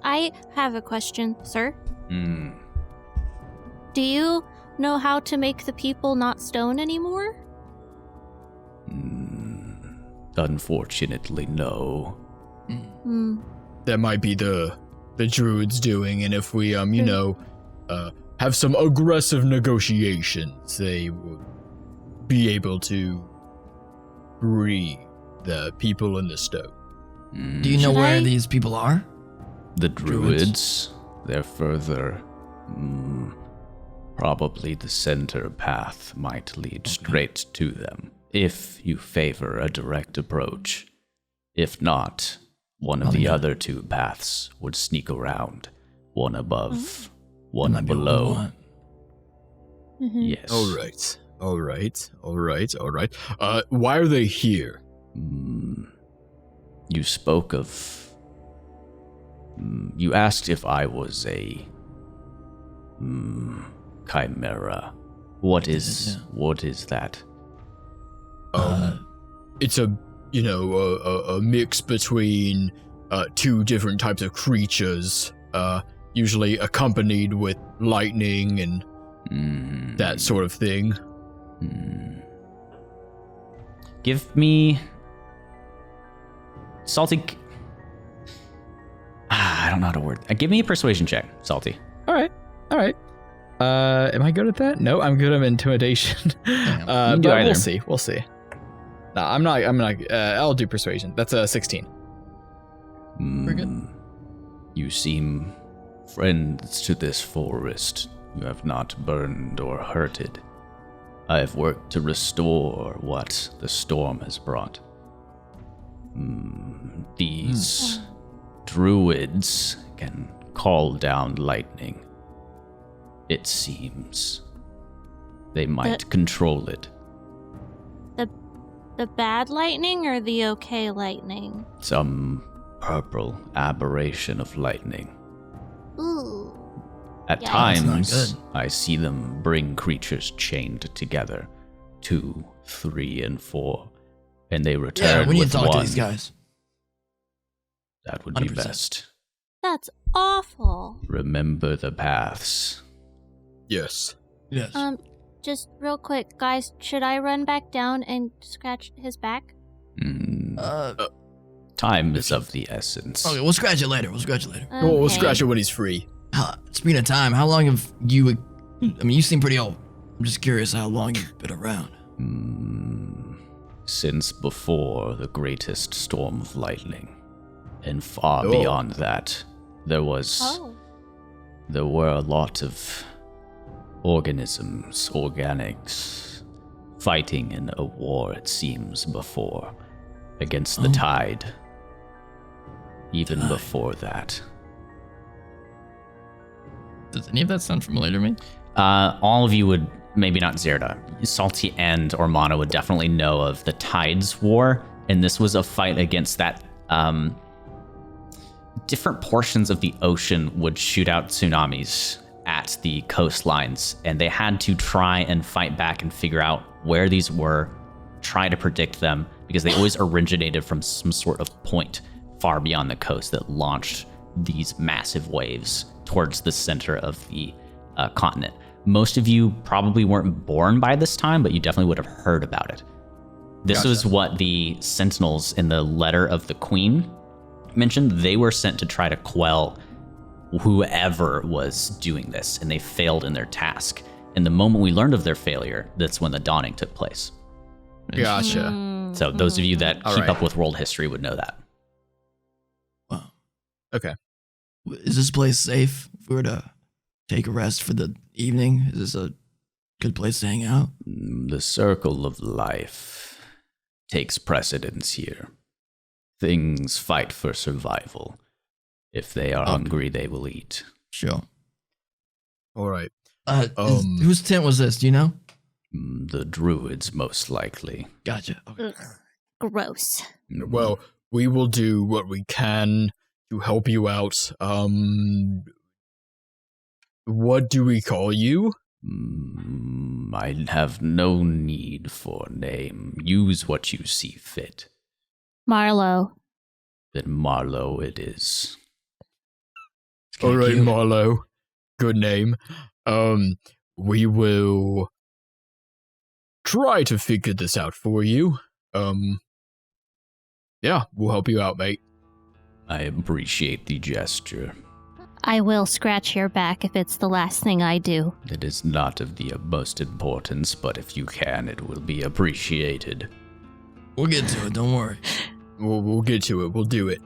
I have a question, sir.
Hmm.
Do you know how to make the people not stone anymore?
Unfortunately, no.
Hmm.
That might be the druids doing, and if we have some aggressive negotiations, they would be able to free the people in the stone.
Do you know
Should
where
I-
these people are?
The druids, they're further. Probably the center path might lead straight to them, if you favor a direct approach. If not, one of the other two paths would sneak around, one above, one
Might be what we
below.
want.
Yes.
All right. Why are they here?
You spoke of. You asked if I was a. Chimera. What is that?
It's a mix between two different types of creatures, usually accompanied with lightning and that sort of thing.
Give me Salty. I don't know how to word. Give me a persuasion check, Salty.
All right. Am I good at that? No, I'm good at intimidation.
can do
but
either.
We'll see. No, I'm not. I'll do persuasion. That's a 16.
We're good.
You seem friends to this forest. You have not burned or hurted. I have worked to restore what the storm has brought. These druids can call down lightning. It seems they might control it.
The bad lightning or the okay lightning?
Some purple aberration of lightning.
Ooh.
At
Yikes.
times,
That's not
I see them bring creatures chained together, 2, 3, and 4, and they return
Yeah, we need
with
to talk
one.
to these guys.
That would be
100%.
best.
That's awful.
Remember the paths.
Yes.
Yes.
Just real quick, guys, should I run back down and scratch his back?
Time is of the essence.
Okay, we'll scratch it later. We'll
We'll
Okay.
scratch it when he's free.
Speaking of time, how long have you? I mean, you seem pretty old. I'm just curious how long you've been around.
Since before the greatest storm of lightning, and far
Oh.
beyond that, there were a lot of organisms, organics, fighting in a war, it seems, before, against the tide. Even before that.
Does any of that sound familiar to me?
All of you would, maybe not Zerda, Salty and Ormana would definitely know of the Tides War, and this was a fight against that. Different portions of the ocean would shoot out tsunamis at the coastlines, and they had to try and fight back and figure out where these were, try to predict them, because they always originated from some sort of point far beyond the coast that launched these massive waves towards the center of the continent. Most of you probably weren't born by this time, but you definitely would have heard about it. This was what the Sentinels in the Letter of the Queen mentioned. They were sent to try to quell whoever was doing this, and they failed in their task. And the moment we learned of their failure, that's when the dawning took place.
Gotcha.
So those of you that
All
keep
right.
up with world history would know that.
Wow.
Okay.
Is this place safe if we were to take a rest for the evening? Is this a good place to hang out?
The circle of life takes precedence here. Things fight for survival. If they are hungry, they will eat.
Sure.
All right.
Whose tent was this? Do you know?
The druids, most likely.
Gotcha. Okay.
Gross.
Well, we will do what we can to help you out. What do we call you?
I have no need for a name. Use what you see fit.
Marlowe.
Then Marlowe it is.
All right,
cute.
Marlowe. Good name. We will try to figure this out for you. Yeah, we'll help you out, mate.
I appreciate the gesture.
I will scratch your back if it's the last thing I do.
It is not of the utmost importance, but if you can, it will be appreciated.
We'll get to it, don't worry.
We'll get to it. We'll do it.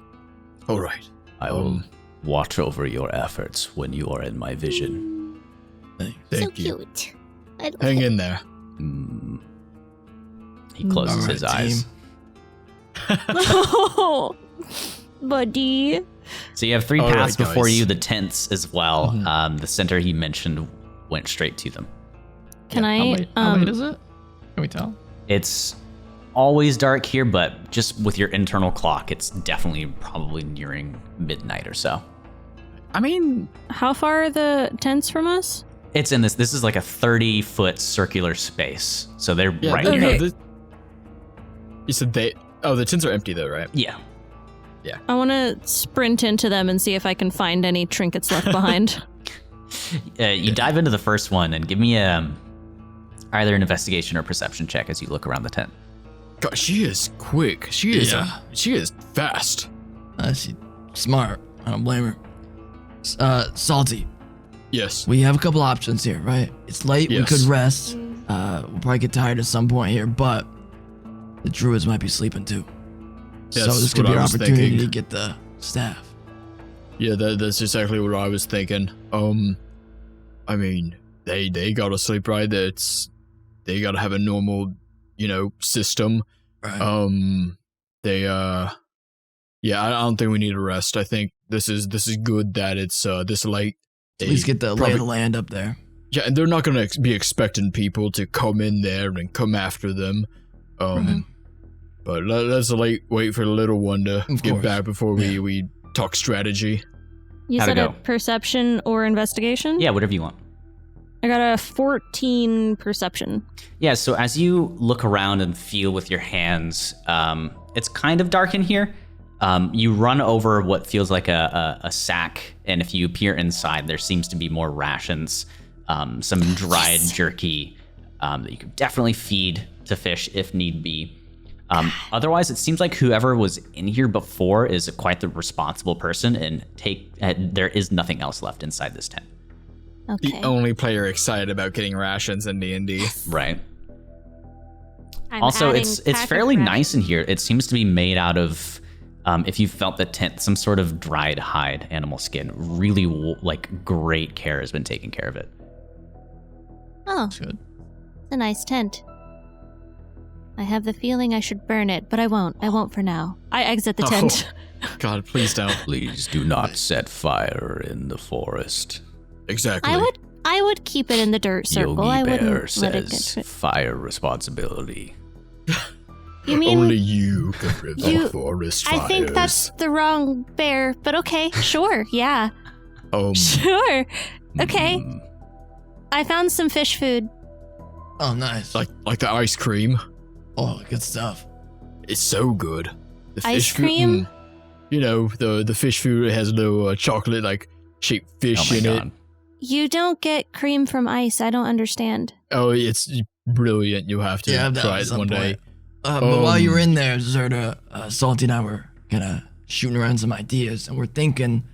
All right.
I will watch over your efforts when you are in my vision.
Thank you.
Cute. I love
Hang
it.
in there.
He closes
All right,
his eyes.
team.
Oh, buddy.
So you have 3
All
paths
right,
before
guys.
you, the tents as well. The center he mentioned went straight to them.
Can
How late is it? Can we tell?
It's always dark here, but just with your internal clock, it's definitely probably nearing midnight or so.
I mean,
How far are the tents from us?
It's in this is like a 30-foot circular space. So they're
yeah,
right
no,
here.
no, you said they. Oh, the tents are empty though, right?
Yeah.
I want to sprint into them and see if I can find any trinkets left behind.
You dive into the first one and give me either an investigation or perception check as you look around the tent.
God, she is quick. She is.
Yeah.
She is fast.
She's smart. I don't blame her. Salty.
Yes.
We have a couple options here, right? It's late.
Yes.
We could rest. We'll probably get tired at some point here, but the druids might be sleeping too. So
That's
this could
what
be
I
our
was
opportunity
thinking.
to get the staff.
Yeah, that's exactly what I was thinking. I mean, they gotta sleep, right? They gotta have a normal, system.
Right.
Yeah, I don't think we need a rest. I think this is good that it's this late.
At least get the lay of the land up there.
Yeah, and they're not gonna be expecting people to come in there and come after them.
Right.
But let's wait for the little one to
Of
get
course.
back before we talk strategy.
You
How'd it
said a
go?
perception or investigation?
Yeah, whatever you want.
I got a 14 perception.
Yeah, so as you look around and feel with your hands, it's kind of dark in here. You run over what feels like a sack, and if you peer inside, there seems to be more rations, some dried jerky that you could definitely feed to fish if need be. Otherwise, it seems like whoever was in here before is quite the responsible person, and there is nothing else left inside this tent.
Okay.
The only player excited about getting rations in D&D.
Right.
I'm
Also,
adding
it's
pack of
fairly
rations.
nice in here. It seems to be made out of, if you felt the tent, some sort of dried hide, animal skin. Really, great care has been taken care of it.
Oh,
That's good.
it's a nice tent. I have the feeling I should burn it, but I won't. I won't for now. I exit the
Oh.
tent.
God, please don't.
Please do not set fire in the forest.
Exactly.
I would keep it in the dirt circle. I
Yogi Bear
wouldn't let it get
says
to it.
fire responsibility.
You mean
Only you can prevent
You-
forest fires.
I think that's the wrong bear, but okay, sure, yeah. Sure. Okay.
Hmm.
I found some fish food.
Oh, nice.
like the ice cream.
Oh, good stuff.
It's so good. The
Ice
fish food,
cream?
the fish food has a little chocolate shaped fish
Oh my
in
god.
it.
You don't get cream from ice. I don't understand.
Oh, it's brilliant. You have to
Yeah, that
try
at
it
some
one day.
point. But while you were in there, Zerda, Salty and I were kind of shooting around some ideas, and we're thinking,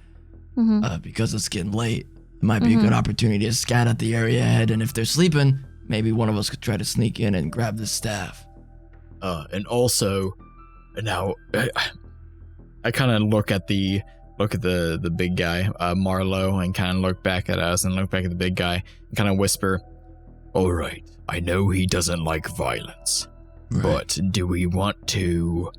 because it's getting late, it might be a good opportunity to scout out the area ahead, and if they're sleeping, maybe one of us could try to sneak in and grab the staff.
And also, now I kind of look at the big guy, Marlowe, and kind of look back at us and look back at the big guy and kind of whisper, "All right, I know he doesn't like violence, but do we want to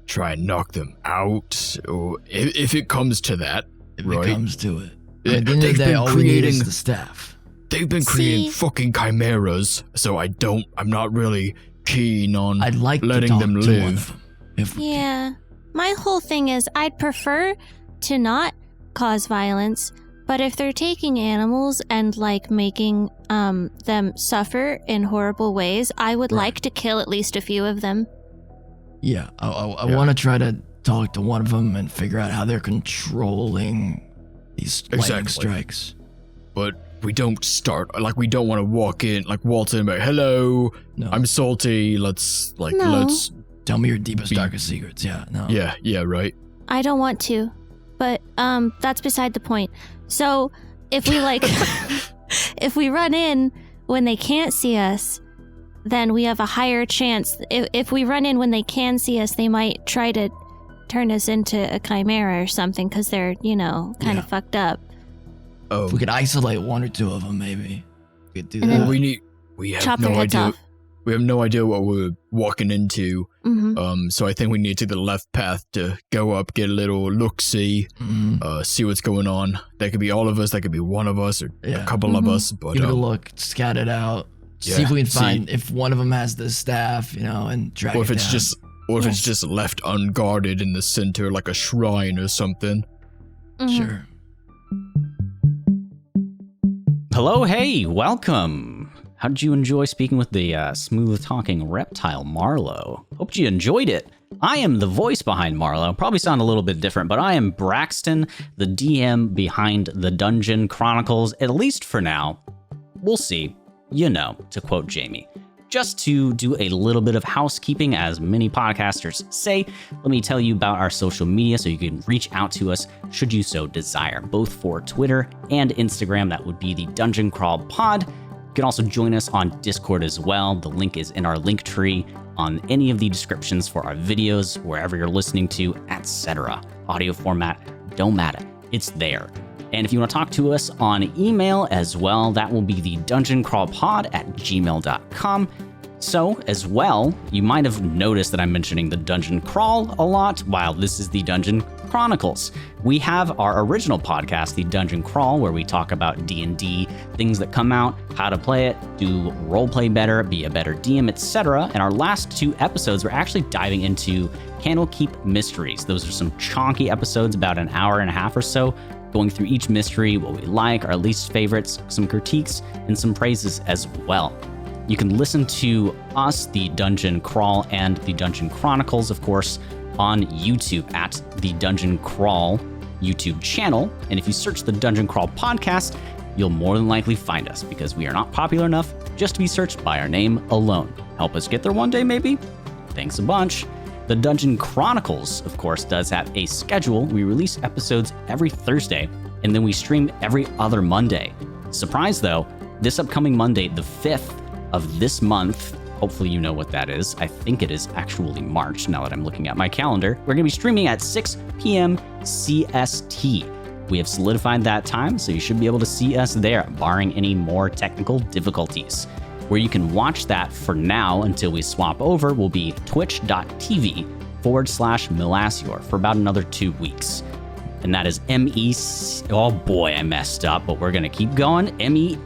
try and knock them out, or if it comes to that,
If
right?
it comes to it.
Yeah,
At the end of the
they've
day,
been
all we need is
creating-
the staff.
They've been creating
See-
fucking chimeras, so I'm not really keen on
I'd like
letting
to talk
them
to one
live."
of them. If we
Yeah. My whole thing is I'd prefer to not cause violence, but if they're taking animals and making them suffer in horrible ways, I would like to kill at least a few of them.
Yeah, I want to try to talk to one of them and figure out how they're controlling these lightning
Exactly.
strikes.
But we don't start we don't want to walk in waltz in like, "Hello,
No,
I'm salty. Let's
No.
let's
tell me your deepest, darkest secrets. Yeah, no.
yeah, right.
I don't want to. but that's beside the point. So if we if we run in when they can't see us, then we have a higher chance. If we run in when they can see us, they might try to turn us into a chimera or something because they're, kind of fucked up.
Oh,
If we could isolate one or two of them, maybe we could do
And
that.
then
we have
chop
no
their heads
idea.
off.
We have no idea what we're walking into.
Mm-hmm.
So I think we need to take the left path to go up, get a little look-see, see what's going on. That could be all of us. That could be one of us or a couple of us. But
Give it a look, scout it out, see if we can find if one of them has the staff, and drag
or
it
if it's
down.
if it's just left unguarded in the center, like a shrine or something.
Mm-hmm.
Sure.
Hello, hey, welcome. How did you enjoy speaking with the smooth-talking reptile Marlowe? Hope you enjoyed it. I am the voice behind Marlowe. Probably sound a little bit different, but I am Braxton, the DM behind the Dungeon Chronicles, at least for now. We'll see. To quote Jamie. Just to do a little bit of housekeeping, as many podcasters say, let me tell you about our social media so you can reach out to us should you so desire, both for Twitter and Instagram. That would be the Dungeon Crawl Pod. You can also join us on Discord as well. The link is in our link tree on any of the descriptions for our videos, wherever you're listening to, etc. Audio format, don't matter. It's there. And if you want to talk to us on email as well, that will be the dungeoncrawlpod@gmail.com. So, as well, you might have noticed that I'm mentioning the Dungeon Crawl a lot, while this is the Dungeon Chronicles. We have our original podcast, the Dungeon Crawl, where we talk about D&D, things that come out, how to play it, do roleplay better, be a better DM, etc. And our last 2 episodes, we're actually diving into Candlekeep Mysteries. Those are some chonky episodes, about an hour and a half or so, going through each mystery, what we like, our least favorites, some critiques, and some praises as well. You can listen to us, the Dungeon Crawl, and the Dungeon Chronicles, of course, on YouTube at the Dungeon Crawl YouTube channel. And if you search the Dungeon Crawl podcast, you'll more than likely find us because we are not popular enough just to be searched by our name alone. Help us get there one day, maybe? Thanks a bunch. The Dungeon Chronicles, of course, does have a schedule. We release episodes every Thursday, and then we stream every other Monday. Surprise, though, this upcoming Monday, the 5th of this month, hopefully you know what that is. I think it is actually March, now that I'm looking at my calendar. We're going to be streaming at 6 p.m. CST. We have solidified that time, so you should be able to see us there, barring any more technical difficulties. Where you can watch that for now until we swap over will be twitch.tv/Melasior for about another 2 weeks. And that is oh boy, I messed up, but we're going to keep going. MELACIOUR,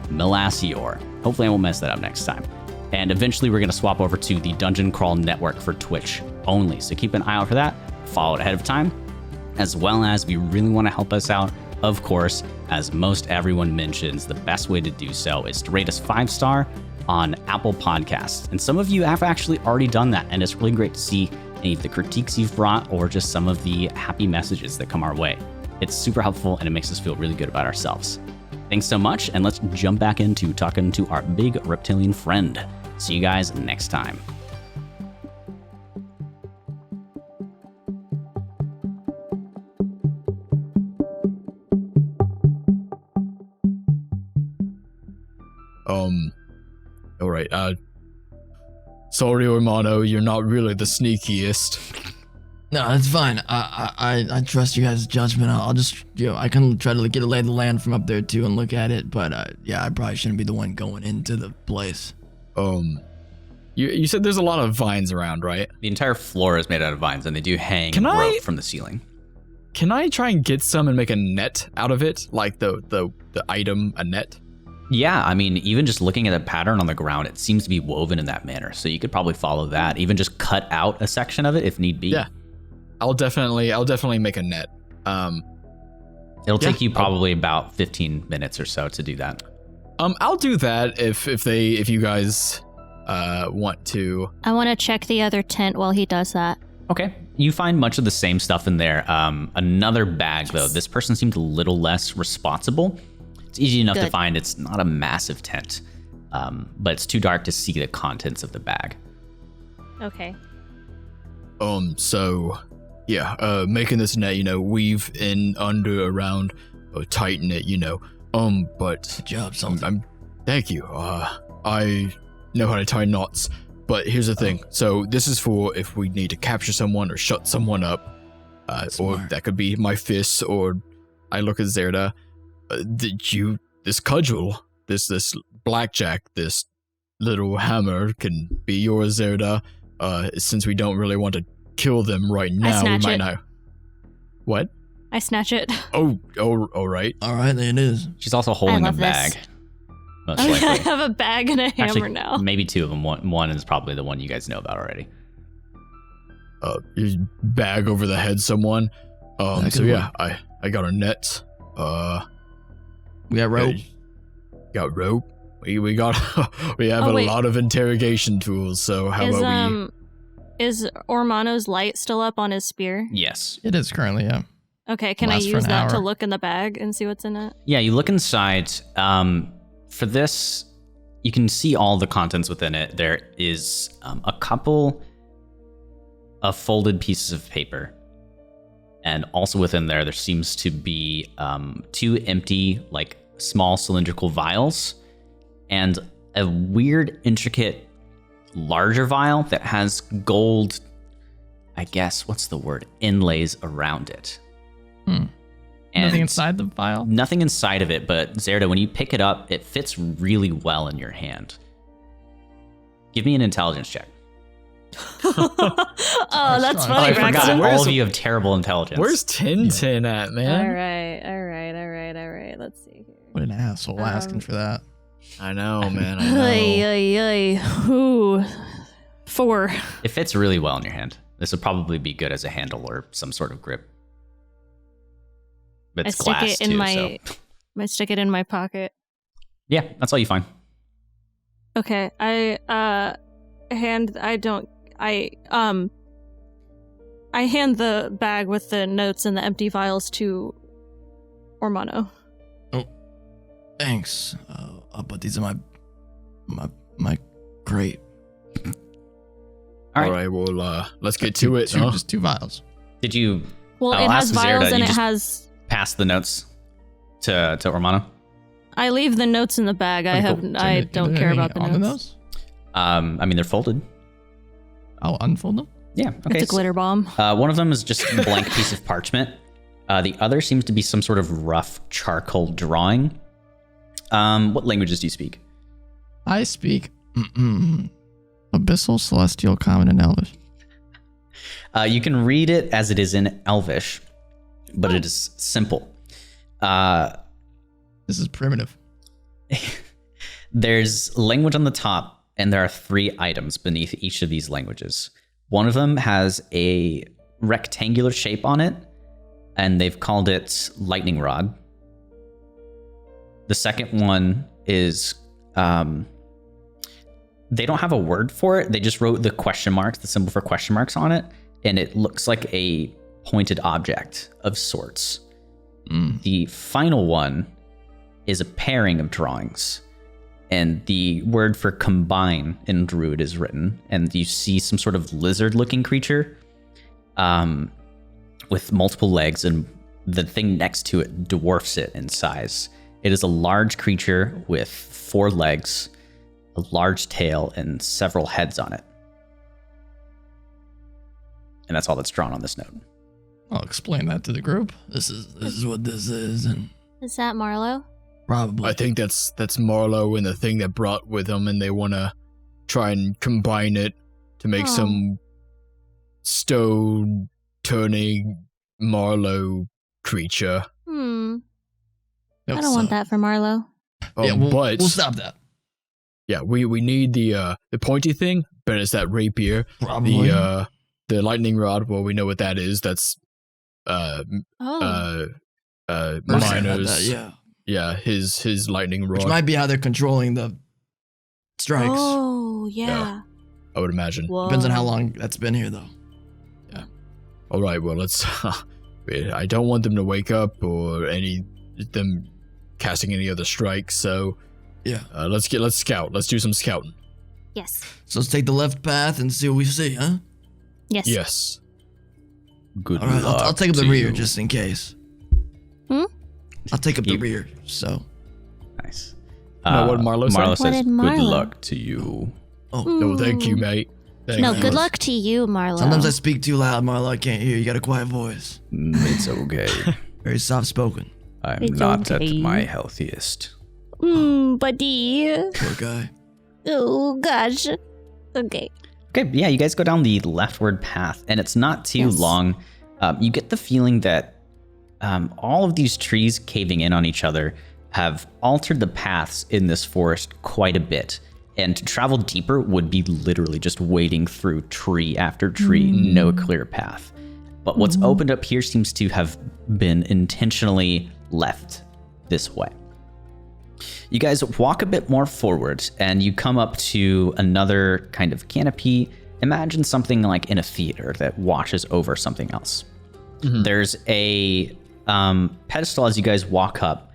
Melasior. Hopefully I won't mess that up next time. And eventually we're going to swap over to the Dungeon Crawl Network for Twitch only. So keep an eye out for that. Follow it ahead of time. As well as if you really want to help us out, of course, as most everyone mentions, the best way to do so is to rate us 5-star on Apple Podcasts. And some of you have actually already done that. And it's really great to see any of the critiques you've brought or just some of the happy messages that come our way. It's super helpful and it makes us feel really good about ourselves. Thanks so much, and let's jump back into talking to our big reptilian friend. See you guys next time.
All right. Sorry, Hermano, you're not really the sneakiest.
No, that's fine. I trust you guys' judgment. I'll just, I can try to get a lay of the land from up there too and look at it. But yeah, I probably shouldn't be the one going into the place.
You said there's a lot of vines around, right?
The entire floor is made out of vines, and they do hang rope from the ceiling.
Can I try and get some and make a net out of it, like the item, a net?
Yeah, I mean, even just looking at the pattern on the ground, it seems to be woven in that manner. So you could probably follow that. Even just cut out a section of it if need be.
Yeah, I'll definitely make a net.
It'll take you probably about 15 minutes or so to do that.
I'll do that if you guys want to.
I want to check the other tent while he does that.
Okay. You find much of the same stuff in there. Another bag, though. This person seemed a little less responsible. It's easy enough to find. It's not a massive tent, but it's too dark to see the contents of the bag.
Okay.
So making this net, weave in, under, around, tighten it, but
Good job, Sultan.
thank you. I know how to tie knots, but here's the thing. So this is for if we need to capture someone or shut someone up, or
Smart.
that could be my fists, or I look at Zerda. This cudgel, this blackjack, this little hammer can be yours, Zerda. Since we don't really want to kill them right now, we
snatch
might
it.
not. What?
I snatch it.
Oh, all right.
All right, there it is.
She's also holding a
love this.
bag. Most
I
likely.
have a bag and a hammer
Actually,
now.
maybe two of them. One is probably the one you guys know about already.
You bag over the head someone.
That
So
could
yeah, I got a net.
We got rope.
Got rope. We got we have
Oh,
a
wait.
lot of interrogation tools. So how about we?
Is Ormano's light still up on his spear?
Yes.
It is currently, yeah.
Okay, can
Lasts
I
for
use
an
that to
hour.
look in the bag and see what's in it?
Yeah, you look inside. For this, you can see all the contents within it. There is a couple of folded pieces of paper. And also within there seems to be 2 empty, small cylindrical vials and a weird, intricate, larger vial that has gold, I guess, what's the word? Inlays around it. And
Nothing inside the vial?
Nothing inside of it, but Zerda, when you pick it up, it fits really well in your hand. Give me an intelligence check.
Oh, that's
Oh,
Oh,
funny,
I forgot.
Braxton.
Where's-
All of you have terrible intelligence.
Where's Tintin at, man?
All right. Let's see here.
What an asshole asking for that.
I know, man. I know.
Ay. Ooh. 4.
It fits really well in your hand. This would probably be good as a handle or some sort of grip. But
I
it's
stick
glass
it in
too,
my
so
I stick it in my pocket.
yeah, that's all you find.
Okay. I hand the bag with the notes and the empty vials to Ormano.
Thanks. I'll put these in my crate.
All
All
right.
right. Well, let's get to it.
Two,
Huh?
just 2 vials.
Did you
Well,
I'll
it has
ask
vials
Zerda,
and
you
it
just-
has.
pass the notes to Ormano?
I leave the notes in the bag. I don't care about the
on
notes.
those?
They're folded.
I'll unfold them.
Yeah. Okay.
It's a glitter bomb.
One of them is just a blank piece of parchment. The other seems to be some sort of rough charcoal drawing. What languages do you speak?
I speak Abyssal, Celestial, Common, and Elvish.
You can read it as it is in Elvish, but it is simple.
This is primitive.
There's language on the top, and there are 3 items beneath each of these languages. One of them has a rectangular shape on it, and they've called it lightning rod. The second one is, they don't have a word for it. They just wrote the question marks, the symbol for question marks on it, and it looks like a pointed object of sorts. The final one is a pairing of drawings, and the word for combine in Druid is written, and you see some sort of lizard-looking creature with multiple legs, and the thing next to it dwarfs it in size. It is a large creature with 4 legs, a large tail, and several heads on it. And that's all that's drawn on this note.
I'll explain that to the group.
This is what this is, and
Is that Marlowe?
probably
I think that's Marlowe and the thing that brought with them, and they want to try and combine it to make
Oh.
some stone turning Marlowe creature.
I don't want that for Marlowe.
yeah,
But
we'll stop that.
yeah, we need the pointy thing, but it's that rapier.
Probably.
The lightning rod. Well, we know what that is. That's
Oh.
Mercer had
miners.
that, yeah.
Yeah, his lightning rod.
Which might be how they're controlling the strikes.
Oh, yeah.
Yeah. I would imagine.
Whoa.
Depends on how long that's been here, though.
All right, well, let's. I don't want them to wake up or them casting any other strikes. So
Yeah.
let's scout. Let's do some scouting.
Yes.
So let's take the left path and see what we see, huh?
Yes.
Yes.
Good
All right,
luck.
I'll take up the
to
rear
you.
just in case.
Hmm?
I'll take up the
You-
rear. So.
Nice.
No, what did Marlo say?
Marlo
What
says,
did
Good
Marlo?
luck to you.
Oh.
No, thank you, mate. Thank
No,
you.
good luck to you, Marlo.
Sometimes I speak too loud, Marlo. I can't hear. You got a quiet voice.
It's okay.
Very soft spoken.
I'm
It's
not
okay.
at my healthiest.
Buddy.
Poor guy.
Oh, gosh. Okay.
Okay, yeah, you guys go down the leftward path, and it's not too
Yes.
long. You get the feeling that all of these trees caving in on each other have altered the paths in this forest quite a bit. And to travel deeper would be literally just wading through tree after tree, no clear path. But what's opened up here seems to have been intentionally left this way. You guys walk a bit more forward and you come up to another kind of canopy. Imagine something like in a theater that watches over something else. There's a pedestal as you guys walk up,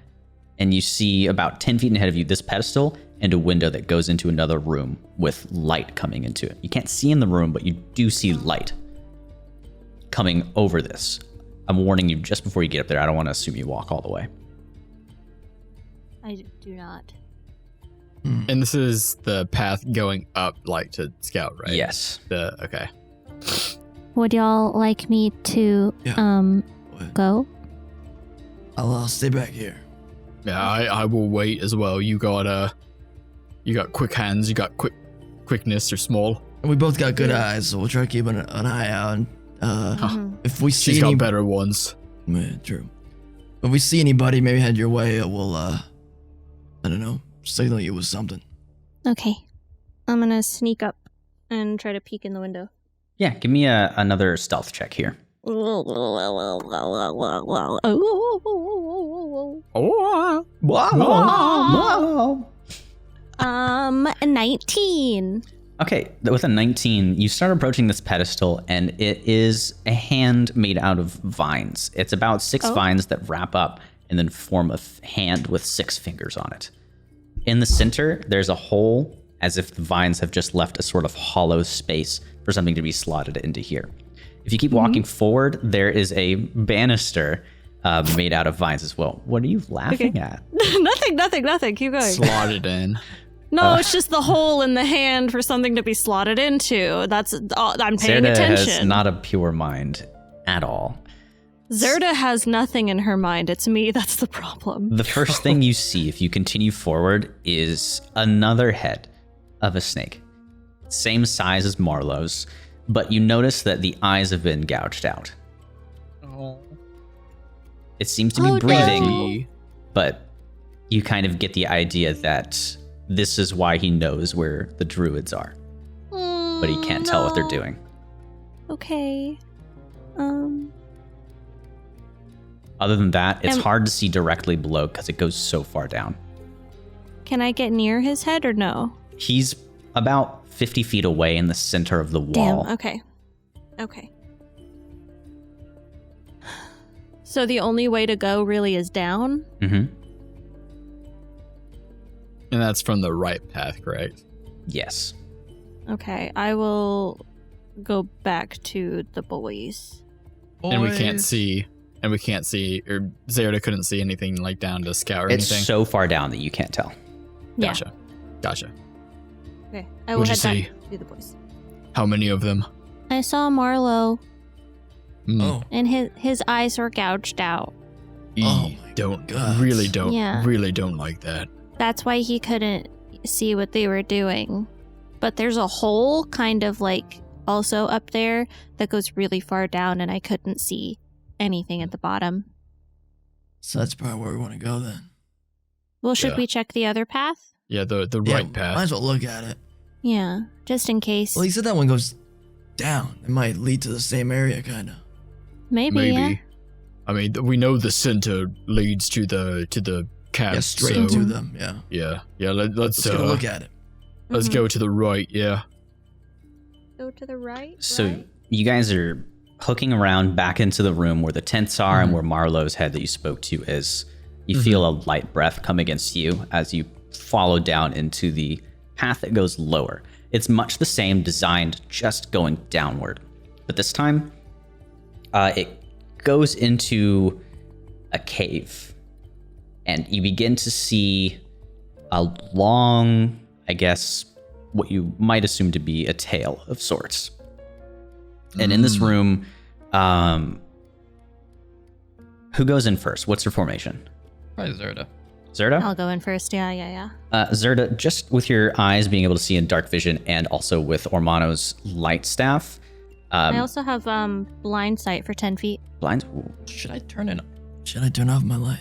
and you see about 10 feet ahead of you this pedestal and a window that goes into another room with light coming into it. You can't see in the room, but you do see light coming over this. I'm warning you just before you get up there. I don't want to assume you walk all the way.
I do not.
And this is the path going up, like to scout, right?
Yes.
Okay.
Would y'all like me to,
Yeah. What?
go?
I'll stay back here.
Yeah, I will wait as well. You got quick hands. You got quickness. You're small.
And we both got good eyes, so we'll try to keep an eye out. And, if we see
She's
any,
got better ones.
Yeah, true. If we see anybody, maybe head your way. We'll I don't know, signal you with something.
Okay. I'm gonna sneak up and try to peek in the window.
Yeah, give me another stealth check here.
Oh,
Whoa.
19.
Okay, with a 19, you start approaching this pedestal, and it is a hand made out of vines. It's about 6 vines that wrap up and then form a hand with 6 fingers on it. In the center, there's a hole, as if the vines have just left a sort of hollow space for something to be slotted into here. If you keep walking forward, there is a banister made out of vines as well. What are you laughing at?
Nothing. Keep going.
slotted in.
No, it's just the hole in the hand for something to be slotted into. That's I'm paying
Zerda
attention.
has not a pure mind at all.
Zerda has nothing in her mind. It's me that's the problem.
The first thing you see if you continue forward is another head of a snake. Same size as Marlowe's, but you notice that the eyes have been gouged out.
Oh.
It seems to be
Oh,
breathing,
no.
but you kind of get the idea that this is why he knows where the druids are, but he can't tell what they're doing.
Okay.
Other than that, it's
Am-
hard to see directly below because it goes so far down.
Can I get near his head or no?
He's about 50 feet away in the center of the
Damn.
wall.
Okay. So the only way to go really is down?
Mm-hmm.
And that's from the right path, correct?
Yes.
Okay, I will go back to the boys.
And we can't
Boys.
see, or Zerda couldn't see anything like down to scout or
It's
anything.
so far down that you can't tell.
Yeah.
Gotcha.
Okay, I will
What'd
head
you
back to the boys.
How many of them?
I saw Marlo,
Mm.
Oh,
and his eyes were gouged out.
Oh my
don't
God.
really
Yeah.
don't like that.
That's why he couldn't see what they were doing. But there's a hole kind of like also up there that goes really far down, and I couldn't see anything at the bottom.
so that's probably where we want to go then.
Well, should
Yeah.
we check the other path?
Yeah, the
Yeah,
right path.
Might as well look at it.
Yeah, just in case.
Well, he said that one goes down. It might lead to the same area, kind of.
Maybe. Yeah.
I mean, we know the center leads to the cab.
Yeah, straight
so,
into them. Yeah.
Yeah. Let's
Let's go look at it.
let's
Mhm.
go to the right. Yeah.
Go to the right.
So
right?
you guys are hooking around back into the room where the tents are and where Marlowe's head that you spoke to is. You feel a light breath come against you as you follow down into the path that goes lower. It's much the same, designed just going downward. But this time, it goes into a cave, and you begin to see a long, I guess, what you might assume to be a tail of sorts. And in this room, who goes in first? What's your formation?
Probably Zerda.
Zerda?
I'll go in first. Yeah.
Zerda, just with your eyes being able to see in dark vision and also with Ormano's light staff.
I also have blind sight for 10 feet.
Blind? Ooh.
Should I turn off my light?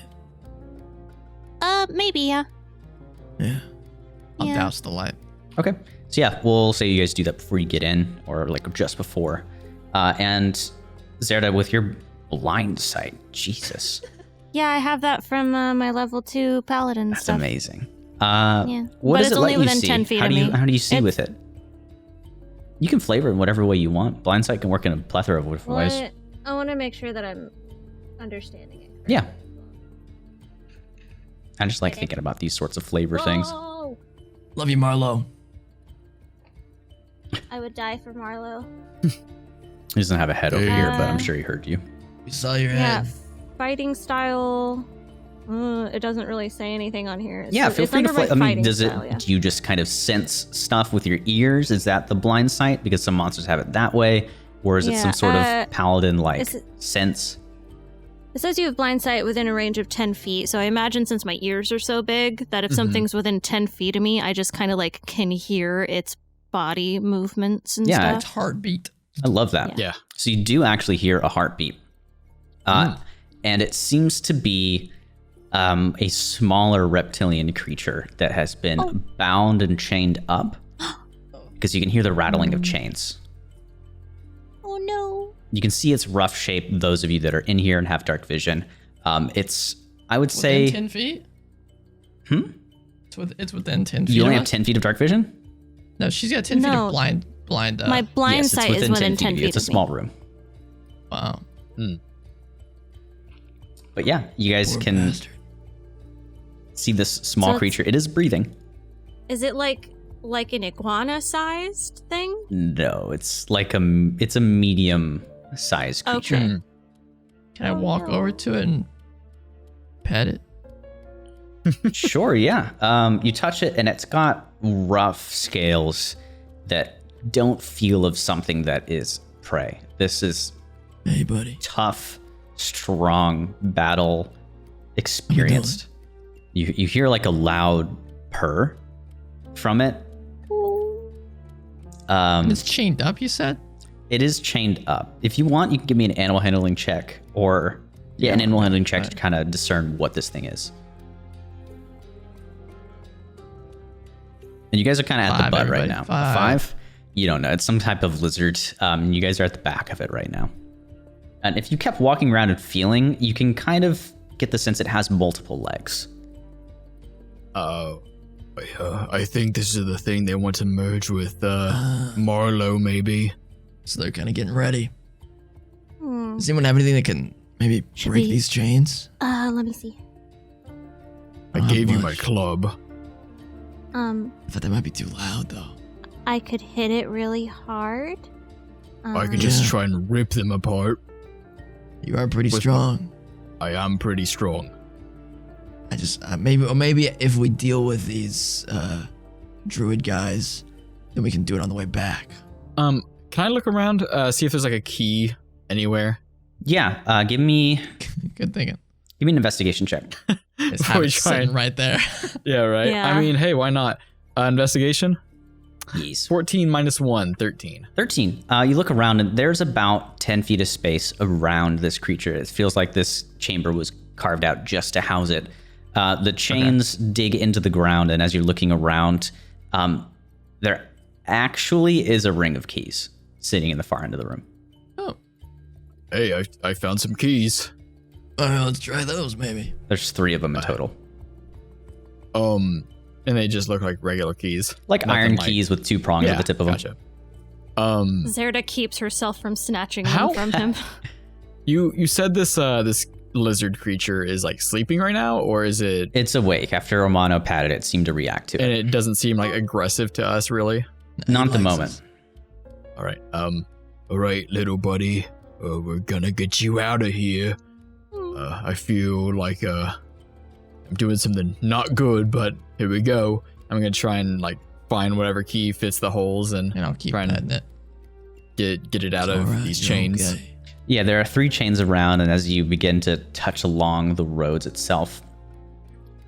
Maybe, yeah.
Yeah.
I'll
Yeah.
douse the light.
Okay. So yeah, we'll say you guys do that before you get in, or like just before. And Zerda, with your blind sight, Jesus.
Yeah, I have that from my level 2 paladin
That's
stuff.
amazing.
Yeah.
What
But
does
it's
it
only
let you
within
see?
10 feet
how
of
do you
me.
how do you see
It's-
with it? You can flavor it in whatever way you want. Blind sight can work in a plethora of different ways.
I want to make sure that I'm understanding it.
Yeah. I just like thinking about these sorts of flavor things.
Oh,
Love you, Marlo.
I would die for Marlo.
He doesn't have a head over here, but I'm sure he heard you.
We saw your
Yeah,
head.
fighting style. It doesn't really say anything on here.
Yeah, feel free to.
under my
I mean,
fighting
does it?
style, yeah.
Do you just kind of sense stuff with your ears? Is that the blind sight? Because some monsters have it that way, or is it
Yeah,
some sort of paladin-like
is it-
sense?
It says you have blind sight within a range of 10 feet, so I imagine since my ears are so big that if something's within 10 feet of me, I just kind of like can hear its body movements and
Yeah,
It's
stuff.
heartbeat.
I love that.
Yeah.
So you do actually hear a heartbeat, and it seems to be a smaller reptilian creature that has been bound and chained up, because you can hear the rattling of chains.
Oh no.
You can see its rough shape, those of you that are in here and have dark vision. It's, I would
Within
say,
10 feet?
Hmm?
It's within 10 feet.
you only
of
have
us?
10 feet of dark vision?
No, she's got 10 feet
No.
of blind.
My blind
Yes, it's
sight is within 10
of you.
feet
It's a
of me.
small room.
Wow.
But yeah, you guys
Poor
can
bastard.
see this small
So it's-
creature. It is breathing.
Is it like an iguana-sized thing?
No, it's like it's a medium-sized creature.
Okay.
Can I
Oh,
walk
no.
over to it and pet it?
Sure, yeah. You touch it, and it's got rough scales that don't feel of something that is prey. This is
Hey, buddy.
tough, strong, battle experienced. You hear like a loud purr from it.
It's chained up, you said?
It is chained up. If you want, you can give me an animal handling check, or an animal handling check to kind of discern what this thing is. And you guys are kind of at the
5,
butt right
everybody.
now.
5.
You don't know. It's some type of lizard. You guys are at the back of it right now. And if you kept walking around and feeling, you can kind of get the sense it has multiple legs.
I think this is the thing they want to merge with Marlo, maybe.
So they're kind of getting ready.
Hmm.
Does anyone have anything that can maybe
Should
break
we-
these chains?
Let me see.
I
Not
gave you my
much.
club.
I thought that might be too loud, though.
I could hit it really hard.
I could just
Yeah.
try and rip them apart.
You are pretty
With-
strong.
I am pretty strong.
I just maybe if we deal with these druid guys, then we can do it on the way back.
Can I look around, see if there's like a key anywhere?
Yeah, give me
Good thinking.
an investigation check.
It's
Before
have
we
it
try
sitting
and-
right there.
Yeah, right.
Yeah.
I mean, hey, why not? Investigation.
Yes.
14 minus 1, 13.
13. You look around, and there's about 10 feet of space around this creature. It feels like this chamber was carved out just to house it. The chains dig into the ground, and as you're looking around, there actually is a ring of keys sitting in the far end of the room.
Oh,
Hey, I found some keys.
All right, let's try those maybe.
There's 3 of them in total.
And they just look like regular keys.
Like
Nothing
iron
like-
keys with 2 prongs at the tip of them.
Gotcha.
Zerda keeps herself from snatching
How?
them from him.
You said this this lizard creature is like sleeping right now, or is it?
It's awake. After Romano patted it, seemed to react to it.
And it doesn't seem like aggressive to us, really.
Not at the
Likes
moment.
us.
All right. All right, little buddy. we're gonna get you out of here. I feel like I'm doing something not good, but here we go. I'm gonna try and like find whatever key fits the holes and
And I'll keep
try
petting
and
it.
get it out of these chains.
Okay.
Yeah, there are 3 chains around, and as you begin to touch along the roads itself,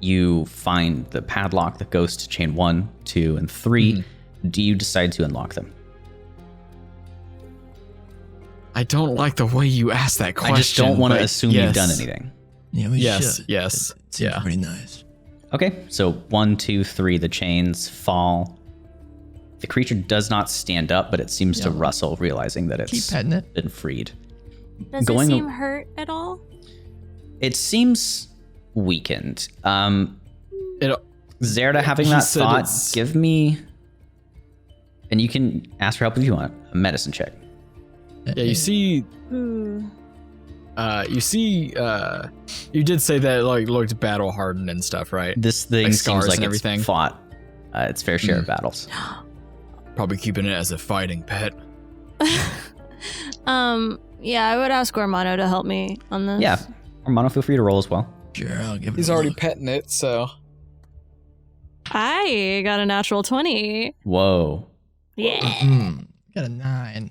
you find the padlock that goes to chain 1, 2, and 3. Do you decide to unlock them?
I don't like the way you asked that question.
I just don't want to
but
assume
yes.
you've done anything.
Yeah, we
Yes,
should.
yes,
It seems
yeah.
pretty nice.
Okay, so 1, 2, 3, the chains fall. The creature does not stand up, but it seems to
Yeah.
rustle, realizing that
Keep
it's
petting it.
been freed.
Does
Going
it
a-
seem hurt at all?
It seems weakened.
It,
Zerda, having
He
that
said
thought,
it's-
give me, and you can ask for help if you want, a medicine check.
yeah, you see,
Hmm.
you did say that it like looked battle hardened and stuff, right?
This thing
Like
seems
scars
like
and
it's
everything?
fought its fair share of battles.
Probably keeping it as a fighting pet.
Yeah, I would ask Ormano to help me on this.
Yeah, Romano, feel free to roll as well.
Sure, I'll give it
He's
a
already
look.
petting it, so
I got a natural 20.
Whoa.
Yeah.
Got a 9.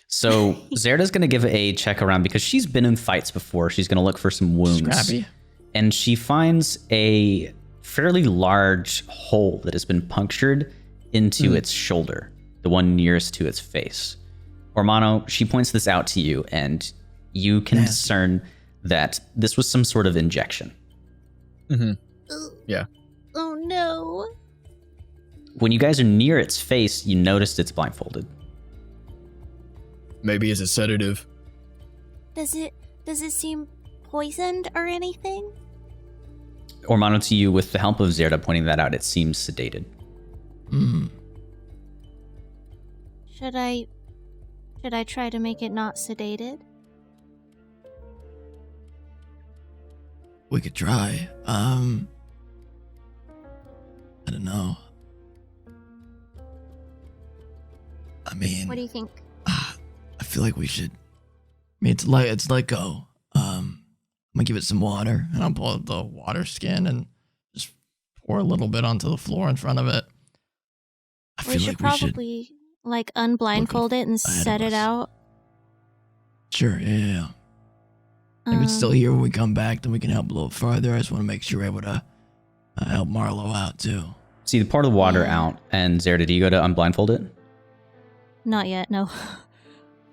So Zerda's going to give a check around because she's been in fights before. She's going to look for some wounds.
Scrappy.
And she finds a fairly large hole that has been punctured into its shoulder, the one nearest to its face. Ormano, she points this out to you, and you can
Nasty.
discern that this was some sort of injection.
yeah.
Oh no.
When you guys are near its face, you noticed it's blindfolded.
Maybe it's a sedative.
Does it seem poisoned or anything?
Ormano, to you, with the help of Zerda pointing that out, it seems sedated.
Should I try to make it not sedated?
We could try. I don't know. I mean,
What do you think?
I feel like we should. I mean, it's let go. I'm gonna give it some water.
And I'll pull out the water skin and just pour a little bit onto the floor in front of it.
I
We
feel
should
like we should.
probably like unblindfold it and
ahead of
set it
us.
out.
Sure, yeah. If it's still here when we come back, then we can help a little further. I just want to make sure we're able to help Marlo out too.
So you pour the water
Yeah.
out, and Zerda, do you go to unblindfold it?
Not yet, no.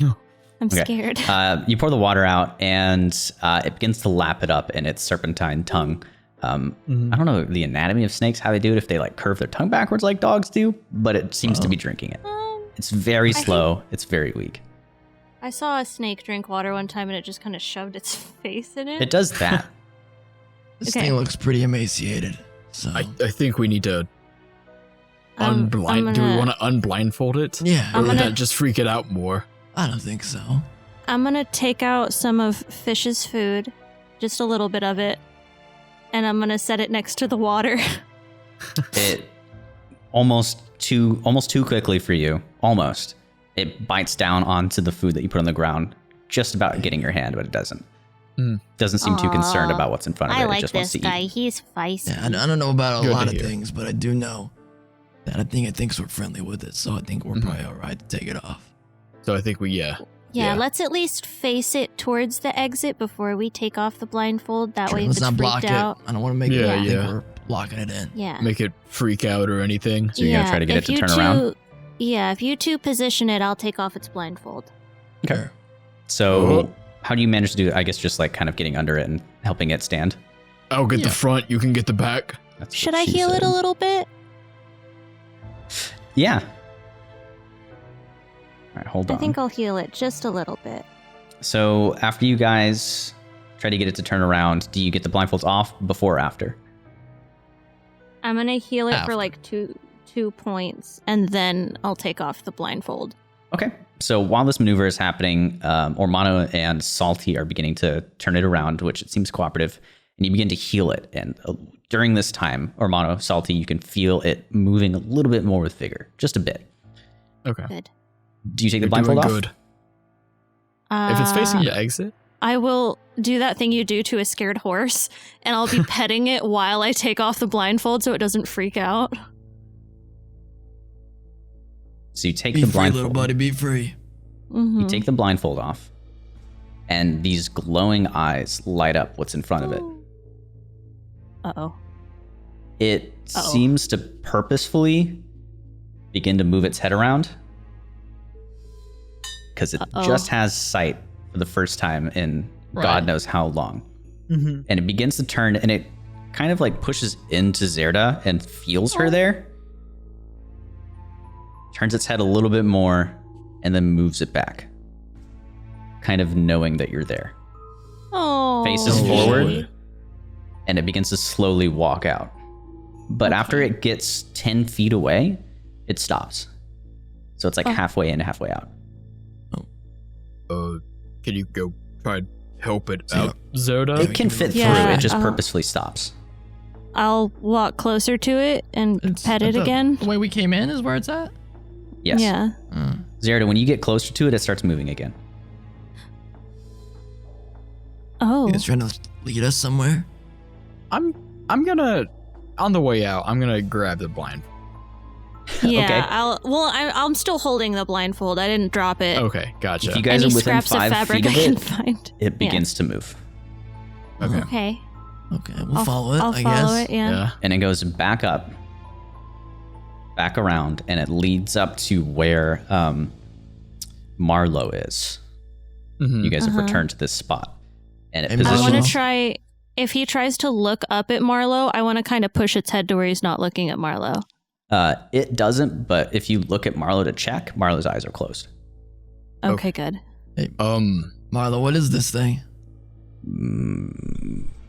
No.
I'm
Okay.
scared.
You pour the water out, and it begins to lap it up in its serpentine tongue. I don't know the anatomy of snakes, how they do it, if they like curve their tongue backwards like dogs do, but it seems to be drinking it. It's very
think-
slow. It's very weak.
I saw a snake drink water one time and it just kind of shoved its face in it.
It does that.
This
Okay.
thing looks pretty emaciated. So
I think we need to
I'm
do we
gonna-
want to unblindfold it?
yeah,
Or would
gonna-
that just freak it out more?
I don't think so.
I'm gonna take out some of Fish's food, just a little bit of it, and I'm gonna set it next to the water.
It almost too quickly for you. Almost. It bites down onto the food that you put on the ground, just about getting your hand, but it doesn't. Doesn't seem too concerned
Aw.
about what's in front of it.
I
It
like
just wants
this
to
guy.
eat.
He's feisty.
Yeah, I don't know about a
Good
lot
to
of
hear.
things, but I do know that it thinks we're friendly with it, so I think we're probably all right to take it off.
So I think we
Yeah,
Yeah.
let's at least face it towards the exit before we take off the blindfold. That
Sure,
way, if
let's
it's
not block
freaked out.
it. I don't want to make it
Yeah,
think
yeah.
we're blocking it in.
Yeah.
make it freak out or anything.
So you're gonna try to get
if
it to
you
turn around?
Yeah, if you two position it, I'll take off its blindfold.
Okay.
Sure.
So
Oh.
how do you manage to do it? I guess just like kind of getting under it and helping it stand.
I'll get
Yeah.
the front, you can get the back.
That's
Should
what
I
she
heal it
said.
a little bit?
Yeah. All right, hold
I
on.
think I'll heal it just a little bit.
So after you guys try to get it to turn around, do you get the blindfolds off before or after?
I'm gonna heal it
After.
for like two points, and then I'll take off the blindfold.
Okay. So while this maneuver is happening, Ormano and Salty are beginning to turn it around, which it seems cooperative, and you begin to heal it. And during this time, Ormano, Salty, you can feel it moving a little bit more with vigor, just a bit.
Okay.
Good.
Do you take the
You're
blindfold
doing
off?
good. If it's facing the exit,
I will do that thing you do to a scared horse, and I'll be petting it while I take off the blindfold so it doesn't freak out.
So you take
Be
the
free,
blindfold.
little buddy, be free.
Mm-hmm.
You take the blindfold off, and these glowing eyes light up what's in front of it.
Uh-oh.
It
Uh-oh.
seems to purposefully begin to move its head around because it
Uh-oh.
just has sight for the first time in
Right.
God knows how long.
Mm-hmm.
And it begins to turn, and it kind of like pushes into Zerda and feels her there. Turns its head a little bit more, and then moves it back, kind of knowing that you're there.
Oh.
Faces
Oh,
forward,
boy.
and it begins to slowly walk out. But after it gets 10 feet away, it stops. So it's like halfway in, halfway out.
Can you go try and help it
Yeah.
out, Zoda?
It can fit
Yeah,
through, it just
uh-huh.
purposefully stops.
I'll walk closer to it and pet it again.
The way we came in is where it's at.
Yes.
Yeah.
Zerda, when you get closer to it, it starts moving again.
Oh.
You guys trying to lead us somewhere?
I'm gonna, on the way out, I'm gonna grab the blind.
Yeah.
Okay.
I'm still holding the blindfold. I didn't drop it.
Okay, gotcha.
If you guys
Any
are within
scraps of
5
fabric
feet
I
of
can
it,
find.
it begins to move.
Okay.
Okay.
Okay, we'll follow it,
I'll
I
follow
guess.
it. Yeah.
Yeah.
And it goes back up, back around, and it leads up to where Marlowe is.
Mhm.
You guys have returned to this spot. And it
I
I want
positions.
to try. If he tries to look up at Marlowe, I want to kind of push its head to where he's not looking at Marlowe.
It doesn't, but if you look at Marlowe to check, Marlowe's eyes are closed.
Okay, good.
Marlo, what is this thing?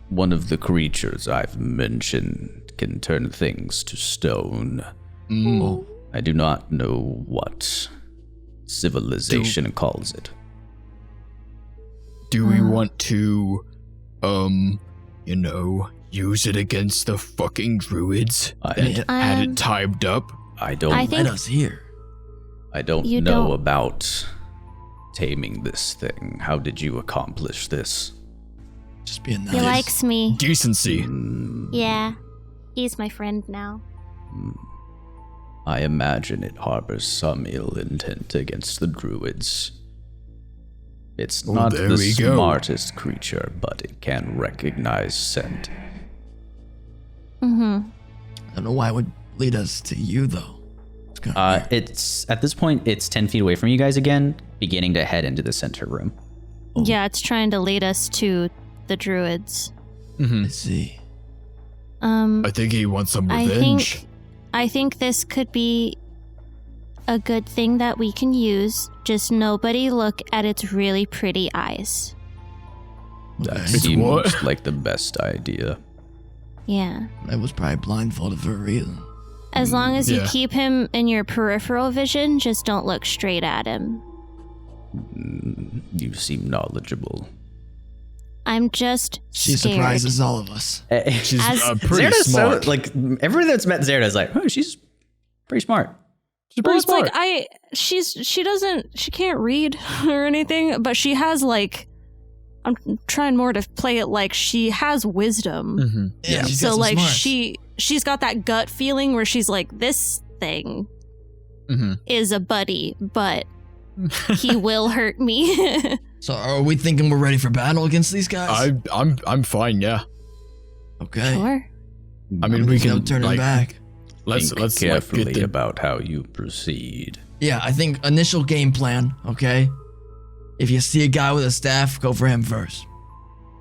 One of the creatures I've mentioned can turn things to stone.
Oh,
I do not know what civilization calls it.
Do we want to, use it against the fucking druids that had it tied up?
I don't
I
let
think
us here.
I don't
You
know
don't-
about taming this thing. How did you accomplish this?
Just being nice.
he likes me.
Decency.
Yeah. He's my friend now.
I imagine it harbors some ill intent against the druids. It's
Oh,
not
there
the
we go.
smartest creature, but it can recognize scent.
Mm-hmm.
I don't know why it would lead us to you, though. It's kind of
It's at this point, it's 10 feet away from you guys again, beginning to head into the center room.
Yeah, it's trying to lead us to the druids.
Mm-hmm.
I see.
I think he wants some revenge.
I think this could be a good thing that we can use. Just nobody look at its really pretty eyes.
That
Okay.
It's
seems
what?
like the best idea.
Yeah.
I was probably blindfolded for a reason.
As long as you
Yeah.
keep him in your peripheral vision, just don't look straight at him.
You seem knowledgeable.
I'm just
She
scared.
surprises all of us.
She's
As-
pretty
Zerda's
smart.
so, like, everyone that's met Zerda is like, oh, she's pretty smart.
She's
Well,
pretty
it's
smart.
like she can't read or anything, but she has like, I'm trying more to play it like she has wisdom.
Mm-hmm.
Yeah, she's got
So
some
like
smarts.
she's got that gut feeling where she's like, this thing
Mm-hmm.
is a buddy, but he will hurt me.
So are we thinking we're ready for battle against these guys?
I'm fine. Yeah.
Okay.
Sure.
I mean, we
There's no
can
turning
like
back.
let's
Think
like,
carefully
get the
about how you proceed.
Yeah, I think initial game plan, okay? If you see a guy with a staff, go for him first.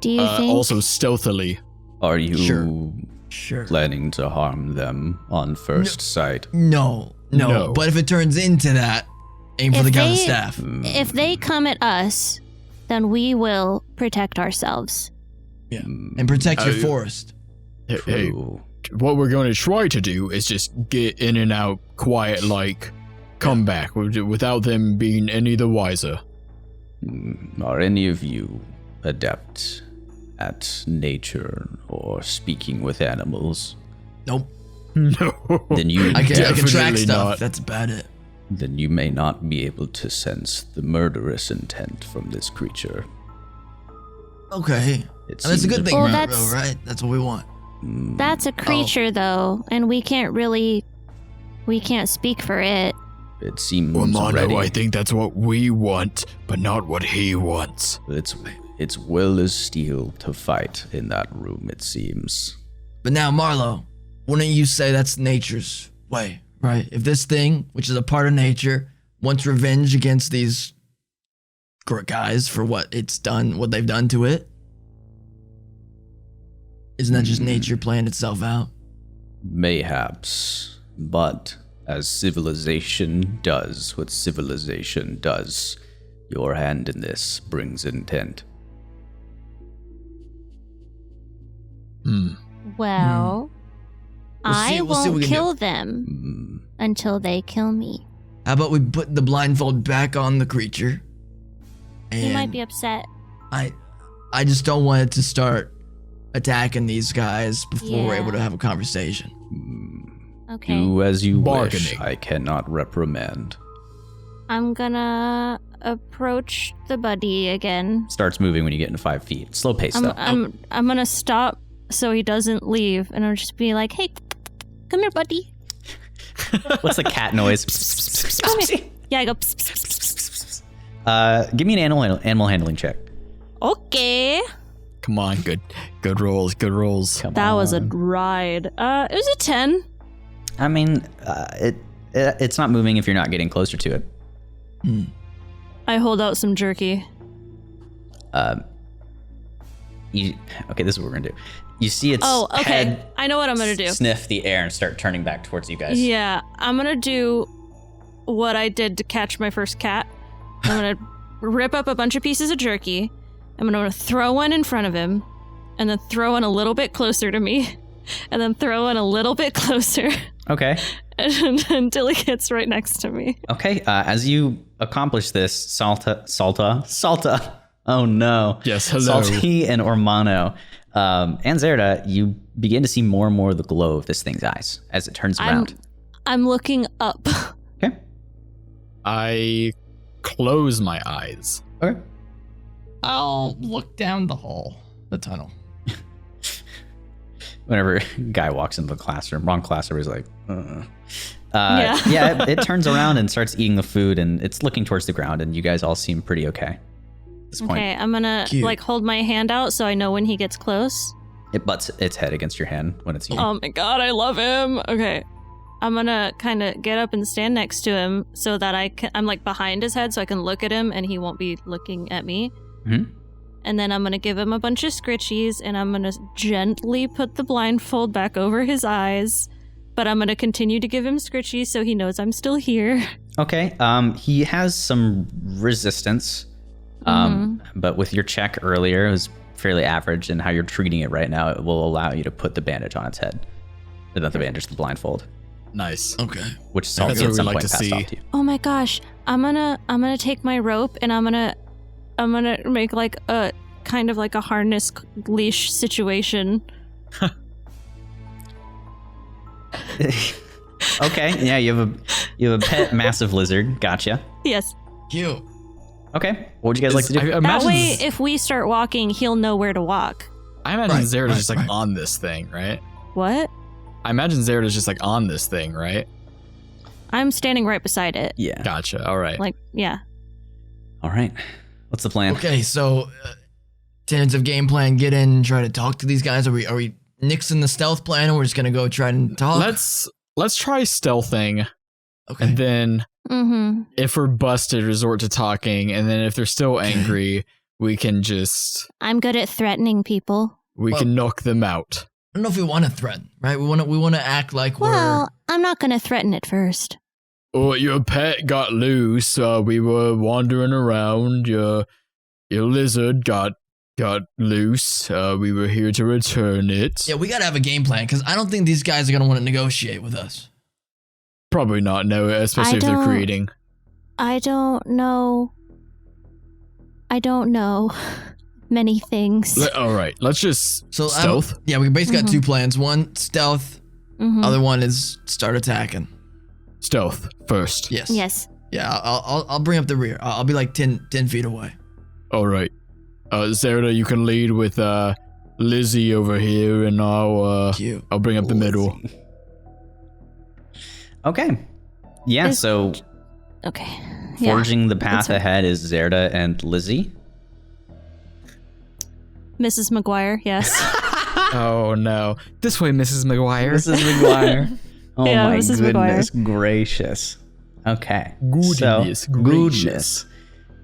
Do you think?
also stealthily.
Are you
Sure.
planning to harm them on first sight?
No.
No.
But if it turns into that, aim for
If
the guy with
they-
the staff.
if they come at us, then we will protect ourselves.
Yeah. And protect your forest.
Hey,
True.
what we're going to try to do is just get in and out quiet, like come back without them being any the wiser.
Are any of you adept at nature or speaking with animals?
Nope.
No.
Then you
I can track
Definitely
stuff.
not.
That's about it.
then you may not be able to sense the murderous intent from this creature.
Okay.
It
And that's a good thing,
Well,
right?
that's-
Right? That's what we want.
That's a creature, though, and we can't speak for it.
It seems
Romano,
ready.
I think that's what we want, but not what he wants.
Its will is steel to fight in that room, it seems.
But now, Marlo, wouldn't you say that's nature's way, right? If this thing, which is a part of nature, wants revenge against these guys for what it's done, what they've done to it, isn't that just nature playing itself out?
Mayhaps, but as civilization does what civilization does, your hand in this brings intent.
Well,
We'll see
I
what we
won't
can
kill them until they kill me.
How about we put the blindfold back on the creature?
He might
And
be upset.
I just don't want it to start attacking these guys before we're
Yeah.
able to have a conversation.
Okay.
Do as you wish.
Bargaining.
I cannot reprimand.
I'm gonna approach the buddy again.
Starts moving when you get into 5 feet. Slow pace though.
I'm gonna stop so he doesn't leave, and I'll just be like, "Hey, come here, buddy."
What's the cat noise?
Come here. Yeah, I go. Psst, psst, psst, psst.
Give me an animal handling check.
Okay.
Come on, good rolls, good rolls.
Come
That was a
on.
ride. It was a 10.
I mean, it's not moving if you're not getting closer to it.
I hold out some jerky.
Okay, this is what we're gonna do. You see its
Oh, okay.
head
I know what I'm gonna do.
sniff the air and start turning back towards you guys.
Yeah, I'm gonna do what I did to catch my first cat. I'm gonna rip up a bunch of pieces of jerky. I'm gonna throw one in front of him, and then throw one a little bit closer to me, and then throw one a little bit closer
Okay.
until he gets right next to me.
Okay. As you accomplish this, Salta. Oh no.
Yes, hello.
Salty and Ormano, and Zerda, you begin to see more and more of the glow of this thing's eyes as it turns around.
I'm looking up.
Okay.
I close my eyes.
Okay.
I'll look down the hall, the tunnel.
Whenever a guy walks into the classroom, wrong class, everybody's like,
Yeah.
yeah, it turns around and starts eating the food, and it's looking towards the ground, and you guys all seem pretty okay at this point.
Okay, I'm gonna
Cute.
like hold my hand out so I know when he gets close.
It butts its head against your hand when it's you.
Oh my god, I love him. Okay. I'm gonna kind of get up and stand next to him so that I'm like behind his head so I can look at him and he won't be looking at me.
Mhm.
And then I'm gonna give him a bunch of scritchies and I'm gonna gently put the blindfold back over his eyes. But I'm gonna continue to give him scritchies so he knows I'm still here.
Okay. He has some resistance, but with your check earlier, it was fairly average, and how you're treating it right now, it will allow you to put the bandage on its head. Not the bandage, the blindfold,
Nice.
Okay.
which
That's
Salty
what
at
we
some
like
point
to
passed
see.
off to you.
Oh my gosh. I'm gonna take my rope and I'm gonna make like a kind of like a harness leash situation.
Okay. Yeah, you have a pet massive lizard. Gotcha.
Yes.
Cute.
Okay. What would you guys like to do?
I
That
imagine,
way, if we start walking, he'll know where to walk.
I imagine
Right,
Zerda's just like
right.
on this thing, right?
What?
I imagine Zerda's just like on this thing, right?
I'm standing right beside it.
Yeah.
Gotcha. All right.
Like, yeah.
All right. What's the plan?
Okay, so tentative game plan: get in, and try to talk to these guys. Are we nixing the stealth plan, or we're just gonna go try and talk?
Let's try stealthing,
Okay.
and then
Mm-hmm.
if we're busted, resort to talking, and then if they're still angry, we can just
I'm good at threatening people.
we
Well-
can knock them out.
I don't know if we want to threaten, right? We want to act like
Well, I'm not going to threaten it first.
Oh, your pet got loose. We were wandering around. Your lizard got loose. We were here to return it.
Yeah, we gotta have a game plan because I don't think these guys are gonna want to negotiate with us.
Probably not. No, especially
I
if they're
don't-
creating.
I don't know many things.
All right, let's just
So
stealth.
yeah, we basically got two plans. One, stealth.
Mhm.
Other one is start attacking.
stealth first.
Yes.
Yes.
Yeah, I'll bring up the rear. I'll be like 10 feet away.
All right. Zerda, you can lead with Lizzie over here, and I'll bring up the middle.
Okay. Yeah, so
Okay.
forging the path
fine.
ahead is Zerda and Lizzie.
Mrs. McGuire, yes.
Oh no! This way, Mrs. McGuire.
Mrs. McGuire. Oh
Yeah,
my
Mrs.
goodness gracious. Okay.
Goodness
so,
gracious.
goodness.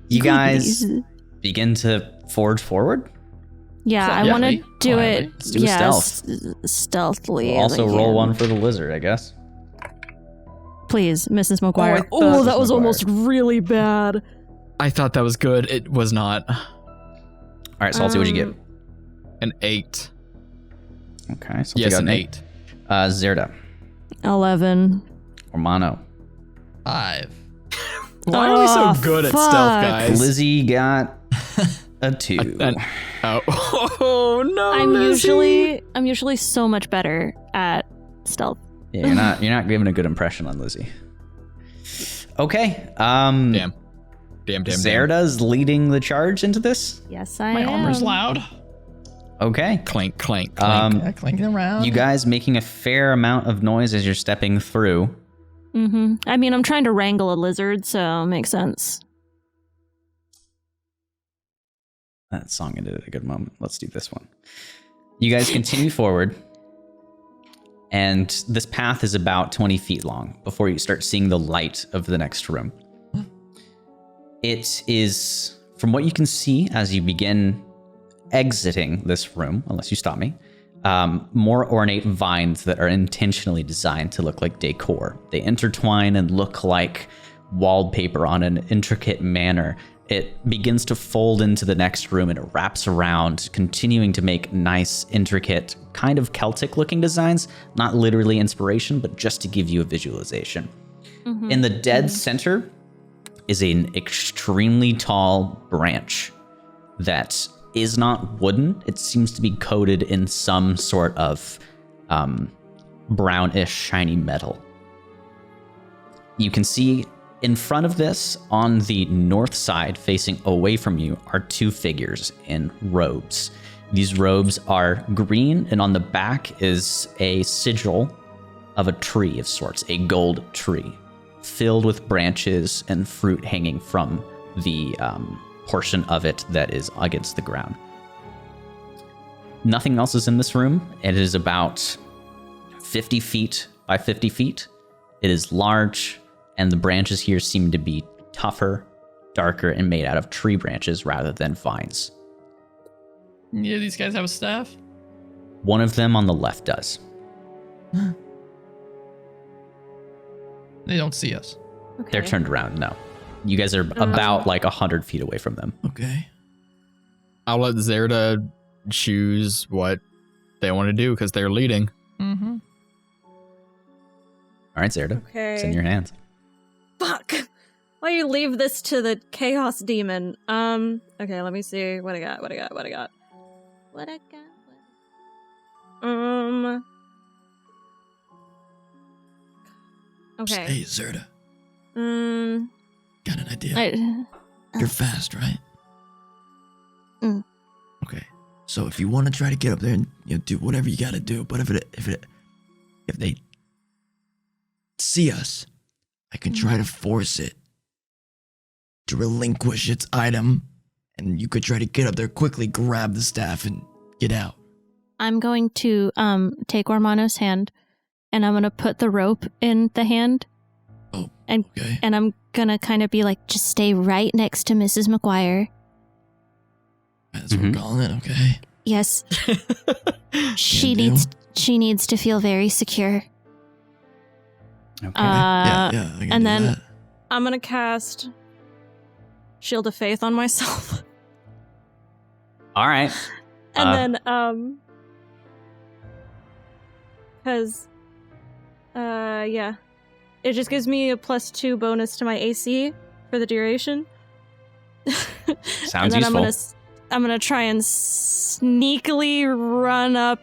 You guys begin to forge forward.
Yeah, I want to do it.
Let's do stealth.
Stealthily.
We'll
as I
also roll
can.
one for the lizard, I guess.
Please, Mrs. McGuire.
Oh, I thought
that
Mrs.
was
McGuire.
almost really bad.
I thought that was good. It was not.
All right, Salty, what'd you get?
An 8.
Okay, so
Yes,
got
an 8.
Zerda,
11.
Romano.
5.
Why are we so good at stealth,
fuck.
guys?
Lizzie got a 2.
Oh no!
I'm
Lizzie.
usually so much better at stealth.
Yeah, you're not giving a good impression on Lizzie. Okay.
Damn.
Zerda's leading the charge into this.
Yes, I
My
am.
armor's loud.
Okay.
Clank, clank, clank.
Yeah, clinking around.
You guys making a fair amount of noise as you're stepping through.
Mm-hmm. I mean, I'm trying to wrangle a lizard, so it makes sense.
That song ended at a good moment. Let's do this one. You guys continue forward, and this path is about 20 feet long before you start seeing the light of the next room. It is, from what you can see as you begin exiting this room, unless you stop me, more ornate vines that are intentionally designed to look like decor. They intertwine and look like wallpaper on an intricate manner. It begins to fold into the next room and it wraps around, continuing to make nice, intricate, kind of Celtic-looking designs. Not literally inspiration, but just to give you a visualization. In the dead center is an extremely tall branch that is not wooden. It seems to be coated in some sort of brownish, shiny metal. You can see in front of this, on the north side, facing away from you, are 2 figures in robes. These robes are green, and on the back is a sigil of a tree of sorts, a gold tree, filled with branches and fruit hanging from the portion of it that is against the ground. Nothing else is in this room. It is about 50 feet by 50 feet. It is large, and the branches here seem to be tougher, darker, and made out of tree branches rather than vines.
Yeah, these guys have a staff.
One of them on the left does.
They don't see us.
Okay.
They're turned around, no. You guys are about like 100 feet away from them.
Okay.
I'll let Zerda choose what they want to do because they're leading.
Mm-hmm.
All right, Zerda,
Okay.
it's in your hands.
Fuck. Why you leave this to the chaos demon? Okay, let me see what I got. Okay.
Hey, Zerda. Got an idea. You're fast, right?
Mm.
Okay. So if you want to try to get up there and do whatever you got to do, but if they see us, I can try to force it to relinquish its item, and you could try to get up there quickly, grab the staff, and get out.
I'm going to take Ormano's hand, and I'm gonna put the rope in the hand.
Oh,
and
okay.
and I'm gonna kind of be like, just stay right next to Mrs. McGuire.
That's what we're calling it, okay?
Yes. she
Can do.
needs to feel very secure.
Okay.
Yeah, I can
and
do
then
that.
I'm gonna cast Shield of Faith on myself.
All right.
And then because yeah, it just gives me a +2 bonus to my AC for the duration.
Sounds
and then
useful.
I'm gonna try and sneakily run up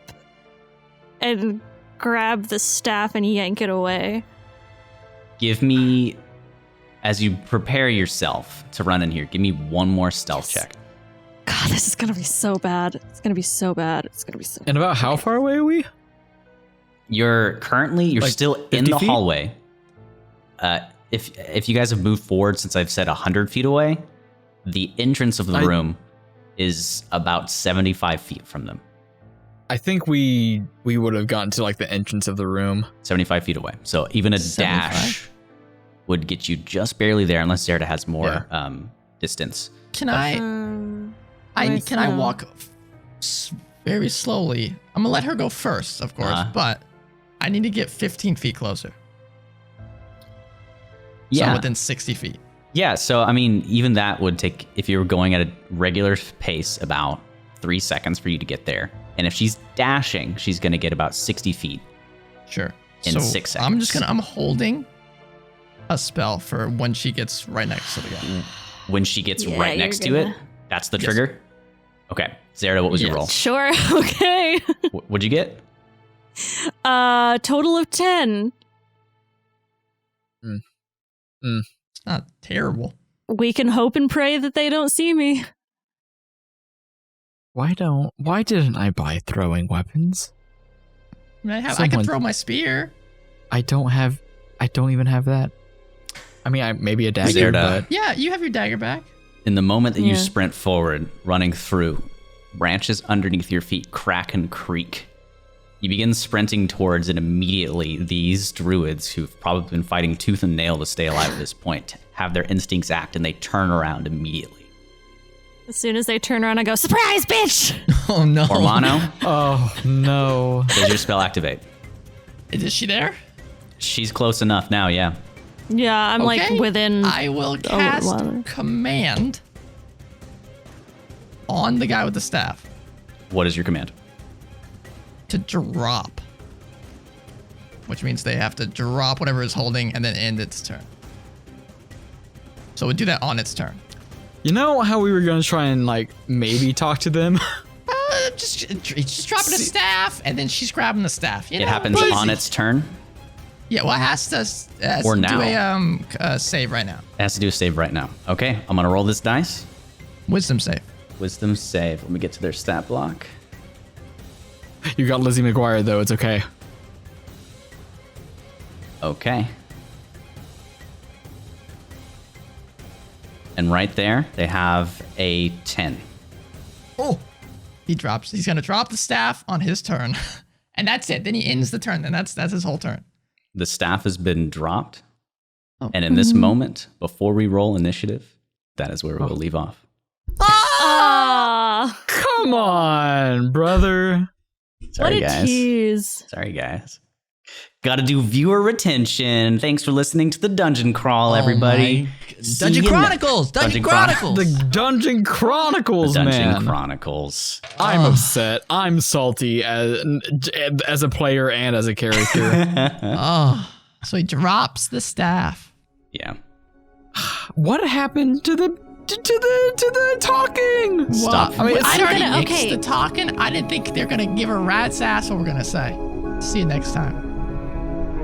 and grab the staff and yank it away.
Give me, as you prepare yourself to run in here, give me one more stealth check.
God, this is gonna be so bad. It's gonna be so bad. It's gonna be so.
And about how far away are we?
You're
Like
still in
50
the
feet?
hallway. If you guys have moved forward since I've said 100 feet away, the entrance of the room is about 75 feet from them.
I think we would have gotten to like the entrance of the room.
75 feet away. So even a
75?
dash would get you just barely there, unless Zerda has more distance.
Can I
where's
can I
the-
walk very slowly? I'm gonna let her go first, of course, but I need to get 15 feet closer. So
Yeah.
within 60 feet.
Yeah, so I mean, even that would take, if you were going at a regular pace, about 3 seconds for you to get there. And if she's dashing, she's going to get about 60 feet.
Sure.
In
so
6
I'm holding a spell for when she gets right next to the guy.
When she gets
Yeah,
right
you're
next to it,
gonna-
that's the
Yes.
trigger? Okay. Zerda, what was your
Yes.
roll?
Sure. Okay.
What'd you get?
Total of 10.
It's not terrible.
We can hope and pray that they don't see me.
Why didn't I buy throwing weapons?
I mean, I
Someone-
can throw my spear.
I don't even have that. I mean, maybe a dagger,
Zerda.
but
Yeah, you have your dagger back.
In the moment that you
Yeah.
sprint forward, running through, branches underneath your feet crack and creak. You begin sprinting towards, and immediately these druids, who've probably been fighting tooth and nail to stay alive at this point, have their instincts act, and they turn around immediately.
As soon as they turn around, I go, surprise, bitch!
Oh no.
Ormano,
oh no.
does your spell activate?
Is she there?
She's close enough now, yeah.
Yeah, I'm
Okay.
like within.
I will cast
water.
command on the guy with the staff
What is your command?
to drop. Which means they have to drop whatever it's holding and then end its turn. So we'll do that on its turn.
You know how we were gonna try and like maybe talk to them?
Just dropping a staff and then she's grabbing the staff. You
It
know?
happens
Easy.
on its turn.
Yeah, well, it has to
Or
do
now.
a save right now.
It has to do a save right now. Okay, I'm gonna roll this dice.
Wisdom save.
Wisdom save. Let me get to their stat block.
You got Lizzie McGuire though, it's okay.
Okay. And right there, they have a 10.
Oh, he's gonna drop the staff on his turn, and that's it. Then he ends the turn, and that's his whole turn.
The staff has been dropped.
Oh.
And in this moment, before we roll initiative, that is where we'll leave off.
Ah,
Come on, brother.
what
Sorry,
a
guys.
tease.
Sorry, guys. Gotta do viewer retention. Thanks for listening to the Dungeon Crawl, everybody. See
Dungeon
you
Chronicles. Dungeon Chronicles.
The Dungeon Chronicles,
Dungeon
man.
Chronicles.
I'm upset. I'm salty as a player and as a character.
Oh, so he drops the staff.
Yeah.
What happened to the talking?
Stop.
I mean, it's
I already
gonna-
nixed
okay.
the talking. I didn't think they're gonna give a rat's ass what we're gonna say. See you next time.